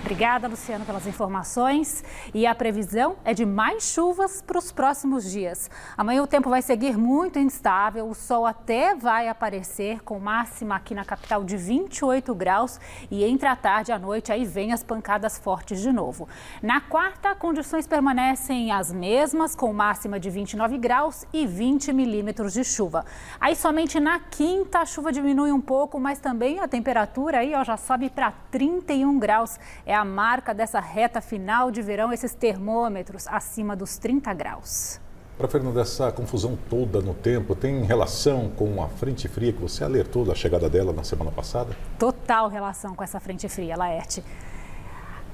Obrigada, Luciano, pelas informações. E a previsão é de mais chuvas para os próximos dias. Amanhã o tempo vai seguir muito instável, o sol até vai aparecer, com máxima aqui na capital de 28 graus. E entre a tarde e a noite aí vem as pancadas fortes de novo. Na quarta, condições permanecem as mesmas, com máxima de 29 graus e 20 milímetros de chuva. Aí somente na quinta a chuva diminui um pouco, mas também a temperatura aí já sobe para 31 graus. É a marca dessa reta final de verão, esses termômetros acima dos 30 graus. Para Fernanda, essa confusão toda no tempo tem relação com a frente fria que você alertou da chegada dela na semana passada? Total relação com essa frente fria, Laerte.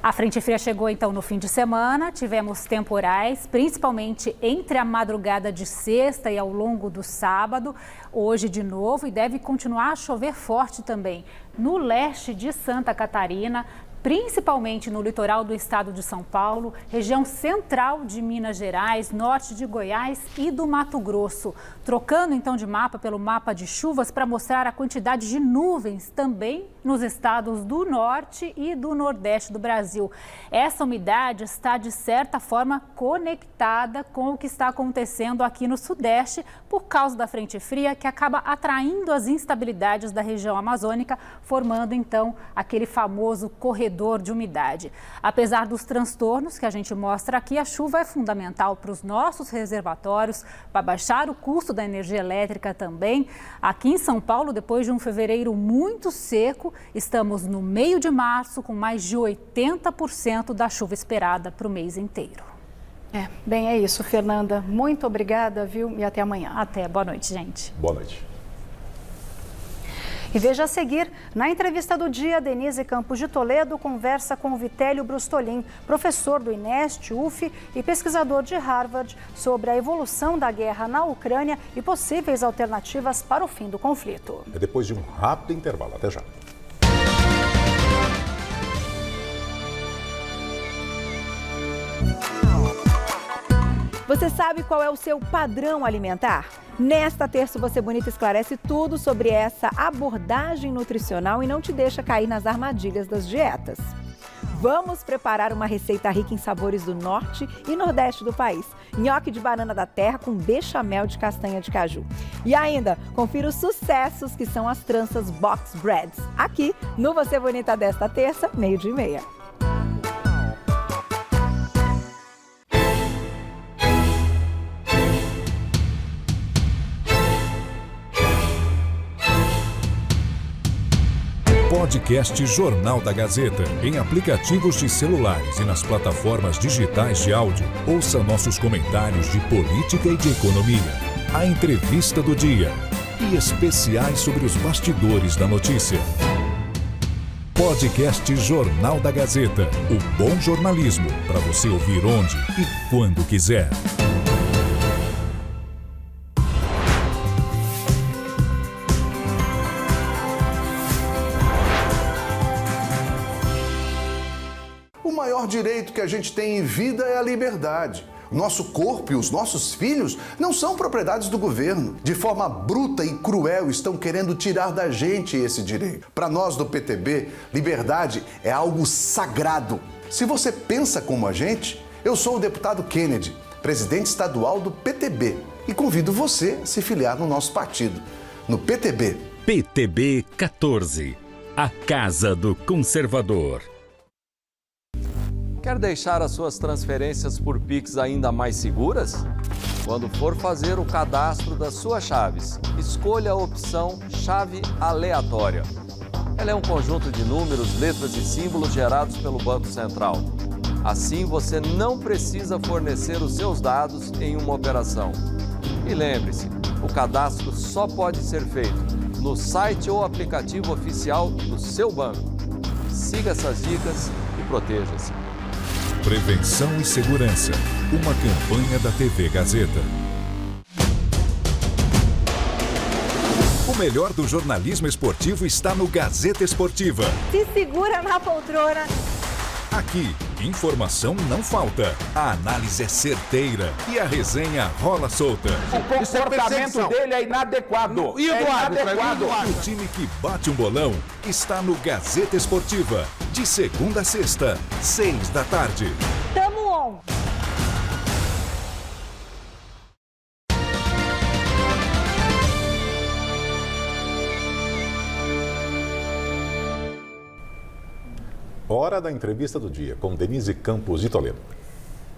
A frente fria chegou então no fim de semana, tivemos temporais, principalmente entre a madrugada de sexta e ao longo do sábado, hoje de novo, e deve continuar a chover forte também no leste de Santa Catarina, principalmente no litoral do estado de São Paulo, região central de Minas Gerais, norte de Goiás e do Mato Grosso. Trocando então de mapa pelo mapa de chuvas para mostrar a quantidade de nuvens também nos estados do norte e do nordeste do Brasil. Essa umidade está de certa forma conectada com o que está acontecendo aqui no sudeste por causa da frente fria, que acaba atraindo as instabilidades da região amazônica, formando então aquele famoso corredor de umidade. Apesar dos transtornos que a gente mostra aqui, a chuva é fundamental para os nossos reservatórios, para baixar o custo da energia elétrica também. Aqui em São Paulo, depois de um fevereiro muito seco, estamos no meio de março com mais de 80% da chuva esperada para o mês inteiro. Bem, é isso, Fernanda. Muito obrigada, viu? E até amanhã. Até. Boa noite, gente. Boa noite. E veja a seguir, na entrevista do dia, Denise Campos de Toledo conversa com Vitélio Brustolin, professor do INEST, UF e pesquisador de Harvard, sobre a evolução da guerra na Ucrânia e possíveis alternativas para o fim do conflito. É depois de um rápido intervalo. Até já. Você sabe qual é o seu padrão alimentar? Nesta terça, Você Bonita esclarece tudo sobre essa abordagem nutricional e não te deixa cair nas armadilhas das dietas. Vamos preparar uma receita rica em sabores do norte e nordeste do país. Nhoque de banana da terra com bechamel de castanha de caju. E ainda, confira os sucessos que são as tranças box breads. Aqui no Você Bonita desta terça, 12:30. Podcast Jornal da Gazeta, em aplicativos de celulares e nas plataformas digitais de áudio. Ouça nossos comentários de política e de economia, a entrevista do dia e especiais sobre os bastidores da notícia. Podcast Jornal da Gazeta, o bom jornalismo para você ouvir onde e quando quiser. O maior direito que a gente tem em vida é a liberdade. O nosso corpo e os nossos filhos não são propriedades do governo. De forma bruta e cruel estão querendo tirar da gente esse direito. Para nós do PTB, liberdade é algo sagrado. Se você pensa como a gente, Eu sou o deputado Kennedy, presidente estadual do PTB, e convido você a se filiar no nosso partido, no PTB. PTB 14, a Casa do Conservador. Quer deixar as suas transferências por Pix ainda mais seguras? Quando for fazer o cadastro das suas chaves, escolha a opção Chave Aleatória. Ela é um conjunto de números, letras e símbolos gerados pelo Banco Central. Assim, você não precisa fornecer os seus dados em uma operação. E lembre-se, o cadastro só pode ser feito no site ou aplicativo oficial do seu banco. Siga essas dicas e proteja-se. Prevenção e Segurança, uma campanha da TV Gazeta. O melhor do jornalismo esportivo está no Gazeta Esportiva. Se segura na poltrona. Aqui, informação não falta, a análise é certeira e a resenha rola solta. O comportamento dele é inadequado. E o árbitro? O time que bate um bolão está no Gazeta Esportiva, de segunda a sexta, 6 da tarde. Tamo on! Hora da entrevista do dia, com Denise Campos de Toledo.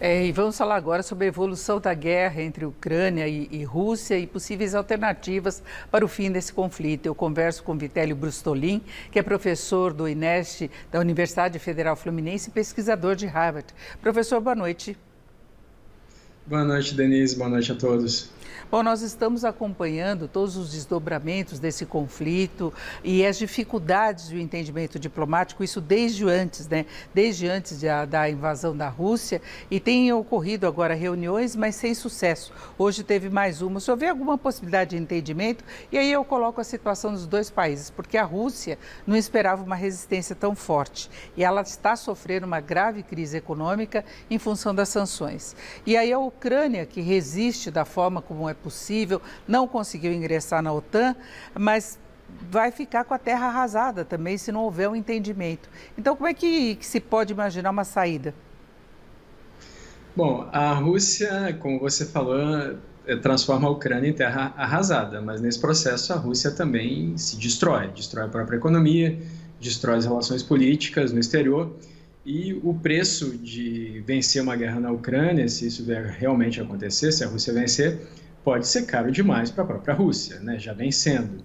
E vamos falar agora sobre a evolução da guerra entre Ucrânia e Rússia e possíveis alternativas para o fim desse conflito. Eu converso com Vitélio Brustolin, que é professor do INEST, da Universidade Federal Fluminense e pesquisador de Harvard. Professor, boa noite. Boa noite, Denise. Boa noite a todos. Bom, nós estamos acompanhando todos os desdobramentos desse conflito e as dificuldades do entendimento diplomático, isso desde antes, né? Desde antes da invasão da Rússia, e tem ocorrido agora reuniões, mas sem sucesso. Hoje teve mais uma. O senhor vê alguma possibilidade de entendimento? E aí eu coloco a situação dos dois países, porque a Rússia não esperava uma resistência tão forte e ela está sofrendo uma grave crise econômica em função das sanções. E aí a Ucrânia, que resiste da forma como é possível, não conseguiu ingressar na OTAN, mas vai ficar com a terra arrasada também se não houver um entendimento. Então, como é que se pode imaginar uma saída? Bom, a Rússia, como você falou, transforma a Ucrânia em terra arrasada, mas nesse processo a Rússia também se destrói a própria economia, destrói as relações políticas no exterior. E o preço de vencer uma guerra na Ucrânia, se isso vier realmente acontecer, se a Rússia vencer, pode ser caro demais para a própria Rússia, né? Já vem sendo.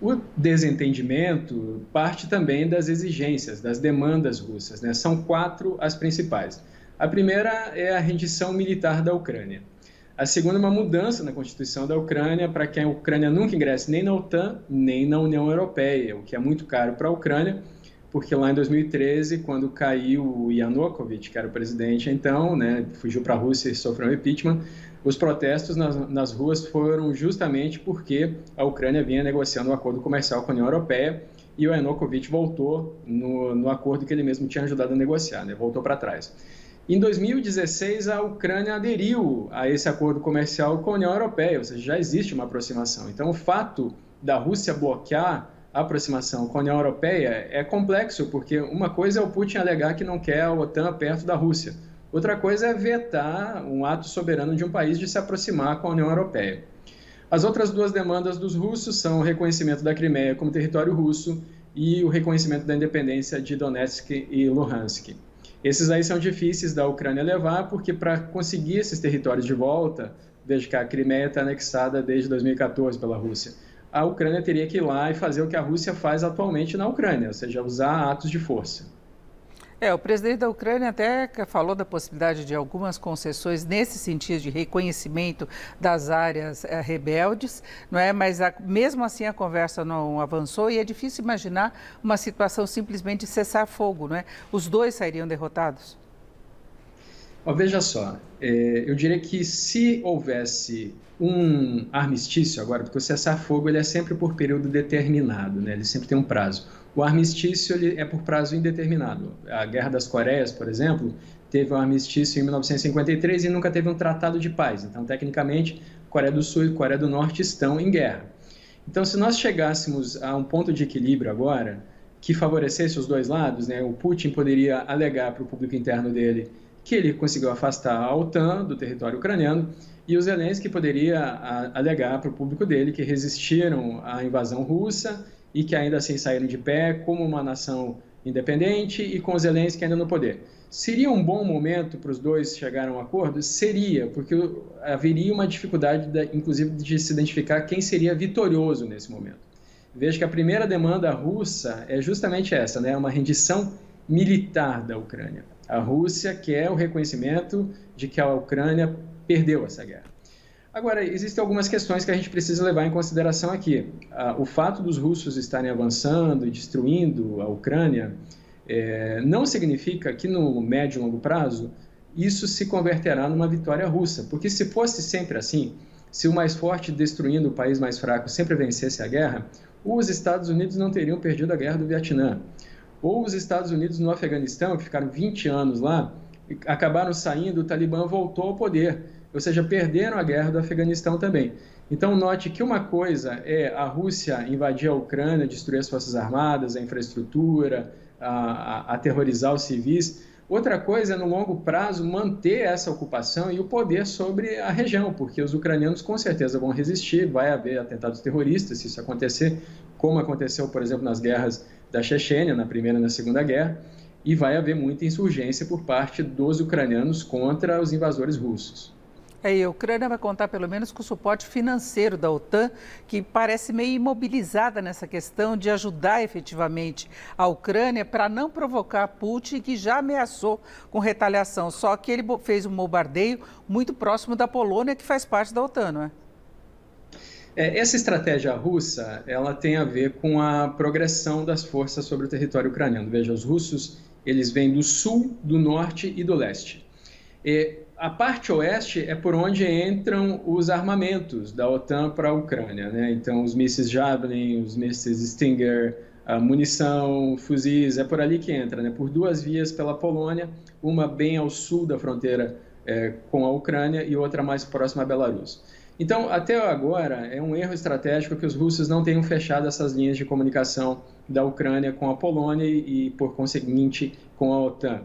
O desentendimento parte também das exigências, das demandas russas, né? São 4 as principais. A primeira é a rendição militar da Ucrânia. A segunda é uma mudança na Constituição da Ucrânia para que a Ucrânia nunca ingresse nem na OTAN, nem na União Europeia, o que é muito caro para a Ucrânia, porque lá em 2013, quando caiu o Yanukovych, que era o presidente então, né, fugiu para a Rússia e sofreu um impeachment, os protestos nas ruas foram justamente porque a Ucrânia vinha negociando um acordo comercial com a União Europeia e o Yanukovych voltou no acordo que ele mesmo tinha ajudado a negociar, né, voltou para trás. Em 2016, a Ucrânia aderiu a esse acordo comercial com a União Europeia, ou seja, já existe uma aproximação. Então, o fato da Rússia bloquear a aproximação com a União Europeia é complexo, porque uma coisa é o Putin alegar que não quer a OTAN perto da Rússia. Outra coisa é vetar um ato soberano de um país de se aproximar com a União Europeia. As outras 2 demandas dos russos são o reconhecimento da Crimeia como território russo e o reconhecimento da independência de Donetsk e Luhansk. Esses aí são difíceis da Ucrânia levar, porque para conseguir esses territórios de volta, desde que a Crimeia está anexada desde 2014 pela Rússia, a Ucrânia teria que ir lá e fazer o que a Rússia faz atualmente na Ucrânia, ou seja, usar atos de força. O presidente da Ucrânia até falou da possibilidade de algumas concessões nesse sentido de reconhecimento das áreas rebeldes, não é? Mas mesmo assim a conversa não avançou e é difícil imaginar uma situação simplesmente de cessar fogo, não é? Os dois sairiam derrotados? Veja só, eu diria que se houvesse um armistício agora, porque o cessar-fogo ele é sempre por período determinado, né? Ele sempre tem um prazo. O armistício ele é por prazo indeterminado. A Guerra das Coreias, por exemplo, teve um armistício em 1953 e nunca teve um tratado de paz. Então, tecnicamente, Coreia do Sul e Coreia do Norte estão em guerra. Então, se nós chegássemos a um ponto de equilíbrio agora, que favorecesse os dois lados, né? O Putin poderia alegar para o público interno dele que ele conseguiu afastar a OTAN do território ucraniano, e o Zelensky poderia alegar para o público dele que resistiram à invasão russa e que ainda assim saíram de pé como uma nação independente e com o Zelensky ainda no poder. Seria um bom momento para os dois chegarem a um acordo? Seria, porque haveria uma dificuldade, inclusive, de se identificar quem seria vitorioso nesse momento. Veja que a primeira demanda russa é justamente essa, né? Uma rendição militar da Ucrânia. A Rússia quer o reconhecimento de que a Ucrânia perdeu essa guerra. Agora, existem algumas questões que a gente precisa levar em consideração aqui. O fato dos russos estarem avançando e destruindo a Ucrânia não significa que no médio e longo prazo isso se converterá numa vitória russa, porque se fosse sempre assim, se o mais forte destruindo o país mais fraco sempre vencesse a guerra, os Estados Unidos não teriam perdido a guerra do Vietnã. Ou os Estados Unidos no Afeganistão, que ficaram 20 anos lá, acabaram saindo, o Talibã voltou ao poder, ou seja, perderam a guerra do Afeganistão também. Então, note que uma coisa é a Rússia invadir a Ucrânia, destruir as forças armadas, a infraestrutura, aterrorizar os civis. Outra coisa é, no longo prazo, manter essa ocupação e o poder sobre a região, porque os ucranianos com certeza vão resistir, vai haver atentados terroristas se isso acontecer, como aconteceu, por exemplo, nas guerras da Chechênia, na Primeira e na Segunda Guerra, e vai haver muita insurgência por parte dos ucranianos contra os invasores russos. E a Ucrânia vai contar pelo menos com o suporte financeiro da OTAN, que parece meio imobilizada nessa questão de ajudar efetivamente a Ucrânia para não provocar Putin, que já ameaçou com retaliação. Só que ele fez um bombardeio muito próximo da Polônia, que faz parte da OTAN, não é? Essa estratégia russa, ela tem a ver com a progressão das forças sobre o território ucraniano. Veja, os russos, eles vêm do sul, do norte e do leste. A parte oeste é por onde entram os armamentos da OTAN para a Ucrânia, né? Então, os mísseis Javelin, os mísseis Stinger, a munição, fuzis, é por ali que entra, né? Por duas vias pela Polônia, uma bem ao sul da fronteira com a Ucrânia e outra mais próxima à Belarus. Então, até agora, é um erro estratégico que os russos não tenham fechado essas linhas de comunicação da Ucrânia com a Polônia e, por conseguinte, com a OTAN.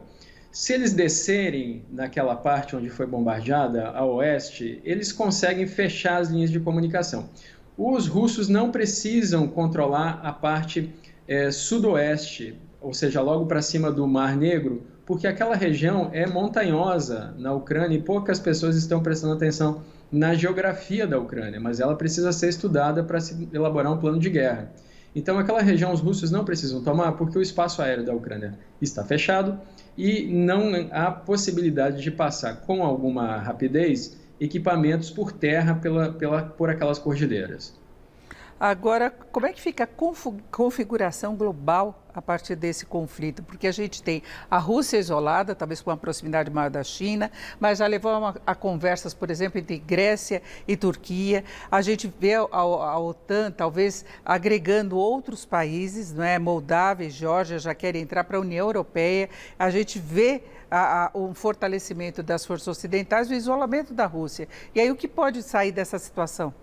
Se eles descerem naquela parte onde foi bombardeada, a oeste, eles conseguem fechar as linhas de comunicação. Os russos não precisam controlar a parte sudoeste, ou seja, logo para cima do Mar Negro, porque aquela região é montanhosa na Ucrânia e poucas pessoas estão prestando atenção na geografia da Ucrânia, mas ela precisa ser estudada para se elaborar um plano de guerra. Então, aquela região os russos não precisam tomar porque o espaço aéreo da Ucrânia está fechado e não há possibilidade de passar com alguma rapidez equipamentos por terra por aquelas cordilheiras. Agora, como é que fica a configuração global a partir desse conflito? Porque a gente tem a Rússia isolada, talvez com uma proximidade maior da China, mas já levou a conversas, por exemplo, entre Grécia e Turquia. A gente vê a OTAN talvez agregando outros países, não é? Moldávia e Geórgia já querem entrar para a União Europeia. A gente vê um fortalecimento das forças ocidentais e o isolamento da Rússia. E aí, o que pode sair dessa situação?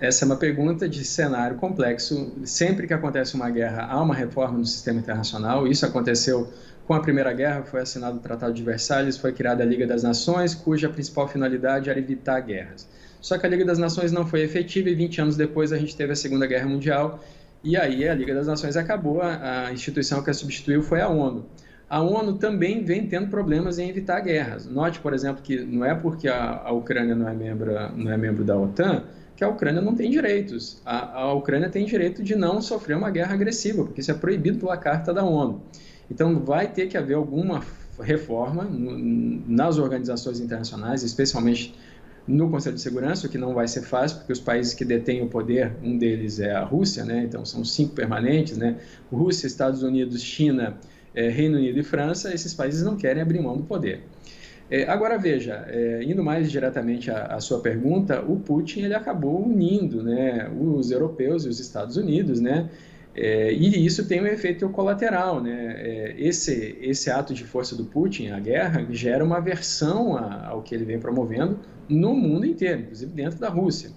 Essa é uma pergunta de cenário complexo. Sempre que acontece uma guerra, há uma reforma no sistema internacional. Isso aconteceu com a Primeira Guerra, foi assinado o Tratado de Versalhes, foi criada a Liga das Nações, cuja principal finalidade era evitar guerras. Só que a Liga das Nações não foi efetiva e 20 anos depois a gente teve a Segunda Guerra Mundial e aí a Liga das Nações acabou, a instituição que a substituiu foi a ONU. A ONU também vem tendo problemas em evitar guerras. Note, por exemplo, que não é porque a Ucrânia não é membro da OTAN que a Ucrânia não tem direitos. A Ucrânia tem direito de não sofrer uma guerra agressiva, porque isso é proibido pela Carta da ONU. Então, vai ter que haver alguma reforma nas organizações internacionais, especialmente no Conselho de Segurança, o que não vai ser fácil, porque os países que detêm o poder, um deles é a Rússia, né? Então são 5 permanentes, né? Rússia, Estados Unidos, China, Reino Unido e França, esses países não querem abrir mão do poder. Agora veja, indo mais diretamente à sua pergunta, o Putin ele acabou unindo, né, os europeus e os Estados Unidos, né, e isso tem um efeito colateral, né, esse ato de força do Putin, a guerra, gera uma aversão ao que ele vem promovendo no mundo inteiro, inclusive dentro da Rússia.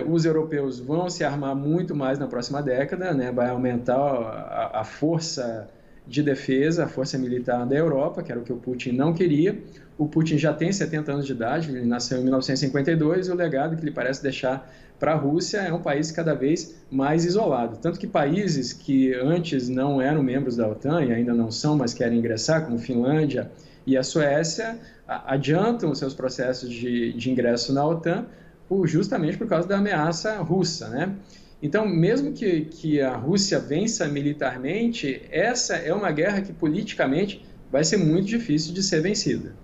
Os europeus vão se armar muito mais na próxima década, né, vai aumentar a força de defesa, a força militar da Europa, que era o que o Putin não queria. O Putin já tem 70 anos de idade, ele nasceu em 1952, e o legado que ele parece deixar para a Rússia é um país cada vez mais isolado. Tanto que países que antes não eram membros da OTAN, e ainda não são, mas querem ingressar, como Finlândia e a Suécia, adiantam os seus processos de ingresso na OTAN justamente por causa da ameaça russa, né? Então, mesmo que a Rússia vença militarmente, essa é uma guerra que politicamente vai ser muito difícil de ser vencida.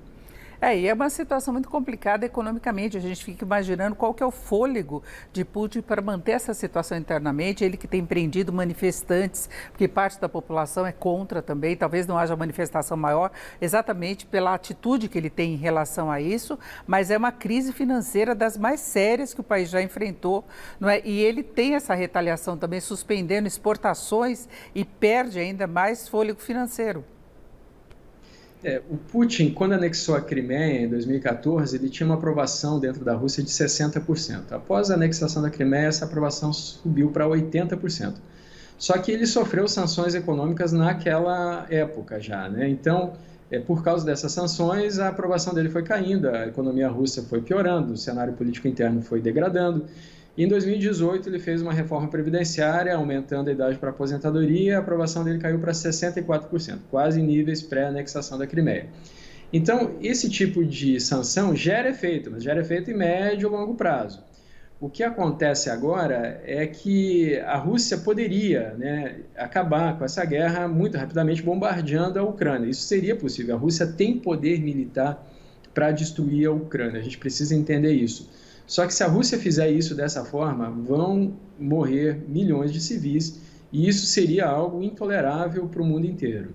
E é uma situação muito complicada economicamente. A gente fica imaginando qual que é o fôlego de Putin para manter essa situação internamente. Ele que tem prendido manifestantes, porque parte da população é contra também. Talvez não haja manifestação maior, exatamente pela atitude que ele tem em relação a isso. Mas é uma crise financeira das mais sérias que o país já enfrentou, não é? E ele tem essa retaliação também, suspendendo exportações e perde ainda mais fôlego financeiro. O Putin, quando anexou a Crimeia em 2014, ele tinha uma aprovação dentro da Rússia de 60%. Após a anexação da Crimeia, essa aprovação subiu para 80%. Só que ele sofreu sanções econômicas naquela época já, né? Então, por causa dessas sanções, a aprovação dele foi caindo, a economia russa foi piorando, o cenário político interno foi degradando. E em 2018, ele fez uma reforma previdenciária, aumentando a idade para aposentadoria, e a aprovação dele caiu para 64%, quase em níveis pré-anexação da Crimeia. Então, esse tipo de sanção gera efeito, mas gera efeito em médio e longo prazo. O que acontece agora é que a Rússia poderia, né, acabar com essa guerra muito rapidamente, bombardeando a Ucrânia. Isso seria possível. A Rússia tem poder militar para destruir a Ucrânia. A gente precisa entender isso. Só que se a Rússia fizer isso dessa forma, vão morrer milhões de civis, e isso seria algo intolerável para o mundo inteiro.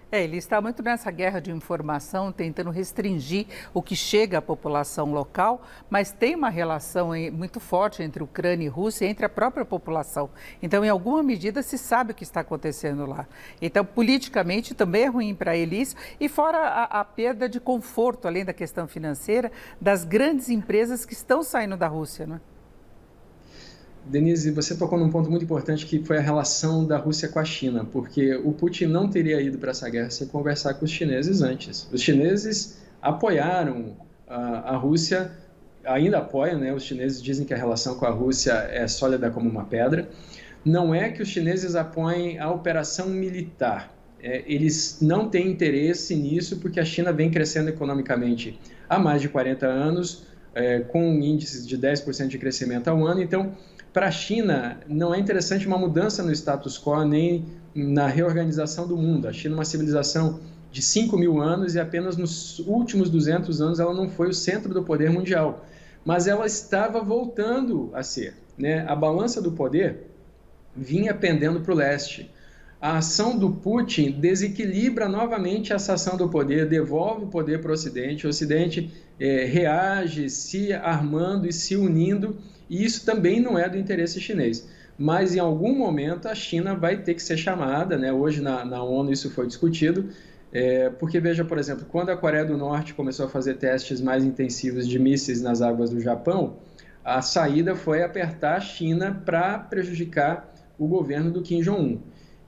Ele está muito nessa guerra de informação, tentando restringir o que chega à população local, mas tem uma relação muito forte entre Ucrânia e Rússia, entre a própria população. Então, em alguma medida, se sabe o que está acontecendo lá. Então, politicamente, também é ruim para ele isso, e fora a perda de conforto, além da questão financeira, das grandes empresas que estão saindo da Rússia, não é? Denise, você tocou num ponto muito importante, que foi a relação da Rússia com a China, porque o Putin não teria ido para essa guerra sem conversar com os chineses antes. Os chineses apoiaram a Rússia, ainda apoiam, né? Os chineses dizem que a relação com a Rússia é sólida como uma pedra. Não é que os chineses apoiem a operação militar. Eles não têm interesse nisso, porque a China vem crescendo economicamente há mais de 40 anos, com índices de 10% de crescimento ao ano. Então, para a China, não é interessante uma mudança no status quo nem na reorganização do mundo. A China é uma civilização de 5.000 anos e apenas nos últimos 200 anos ela não foi o centro do poder mundial. Mas ela estava voltando a ser, né? A balança do poder vinha pendendo para o leste. A ação do Putin desequilibra novamente essa ação do poder, devolve o poder para o Ocidente reage se armando e se unindo, e isso também não é do interesse chinês. Mas em algum momento a China vai ter que ser chamada, né? Hoje na ONU isso foi discutido, porque veja, por exemplo, quando a Coreia do Norte começou a fazer testes mais intensivos de mísseis nas águas do Japão, a saída foi apertar a China para prejudicar o governo do Kim Jong-un.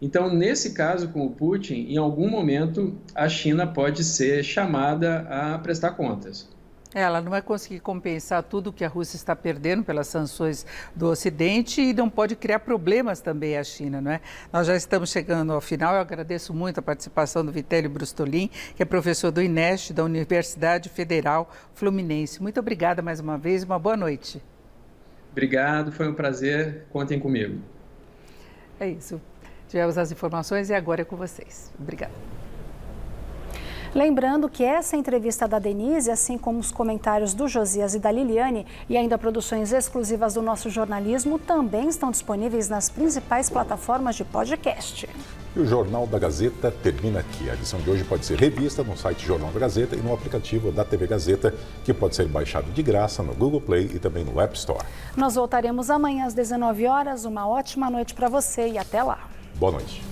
Então, nesse caso com o Putin, em algum momento a China pode ser chamada a prestar contas. Ela não vai conseguir compensar tudo que a Rússia está perdendo pelas sanções do Ocidente e não pode criar problemas também à China, não é? Nós já estamos chegando ao final. Eu agradeço muito a participação do Vitélio Brustolin, que é professor do INEST, da Universidade Federal Fluminense. Muito obrigada mais uma vez, uma boa noite. Obrigado, foi um prazer. Contem comigo. É isso. Tivemos as informações e agora é com vocês. Obrigada. Lembrando que essa entrevista da Denise, assim como os comentários do Josias e da Liliane e ainda produções exclusivas do nosso jornalismo, também estão disponíveis nas principais plataformas de podcast. E o Jornal da Gazeta termina aqui. A edição de hoje pode ser revista no site Jornal da Gazeta e no aplicativo da TV Gazeta, que pode ser baixado de graça no Google Play e também no App Store. Nós voltaremos amanhã às 19 horas. Uma ótima noite para você e até lá. Boa noite.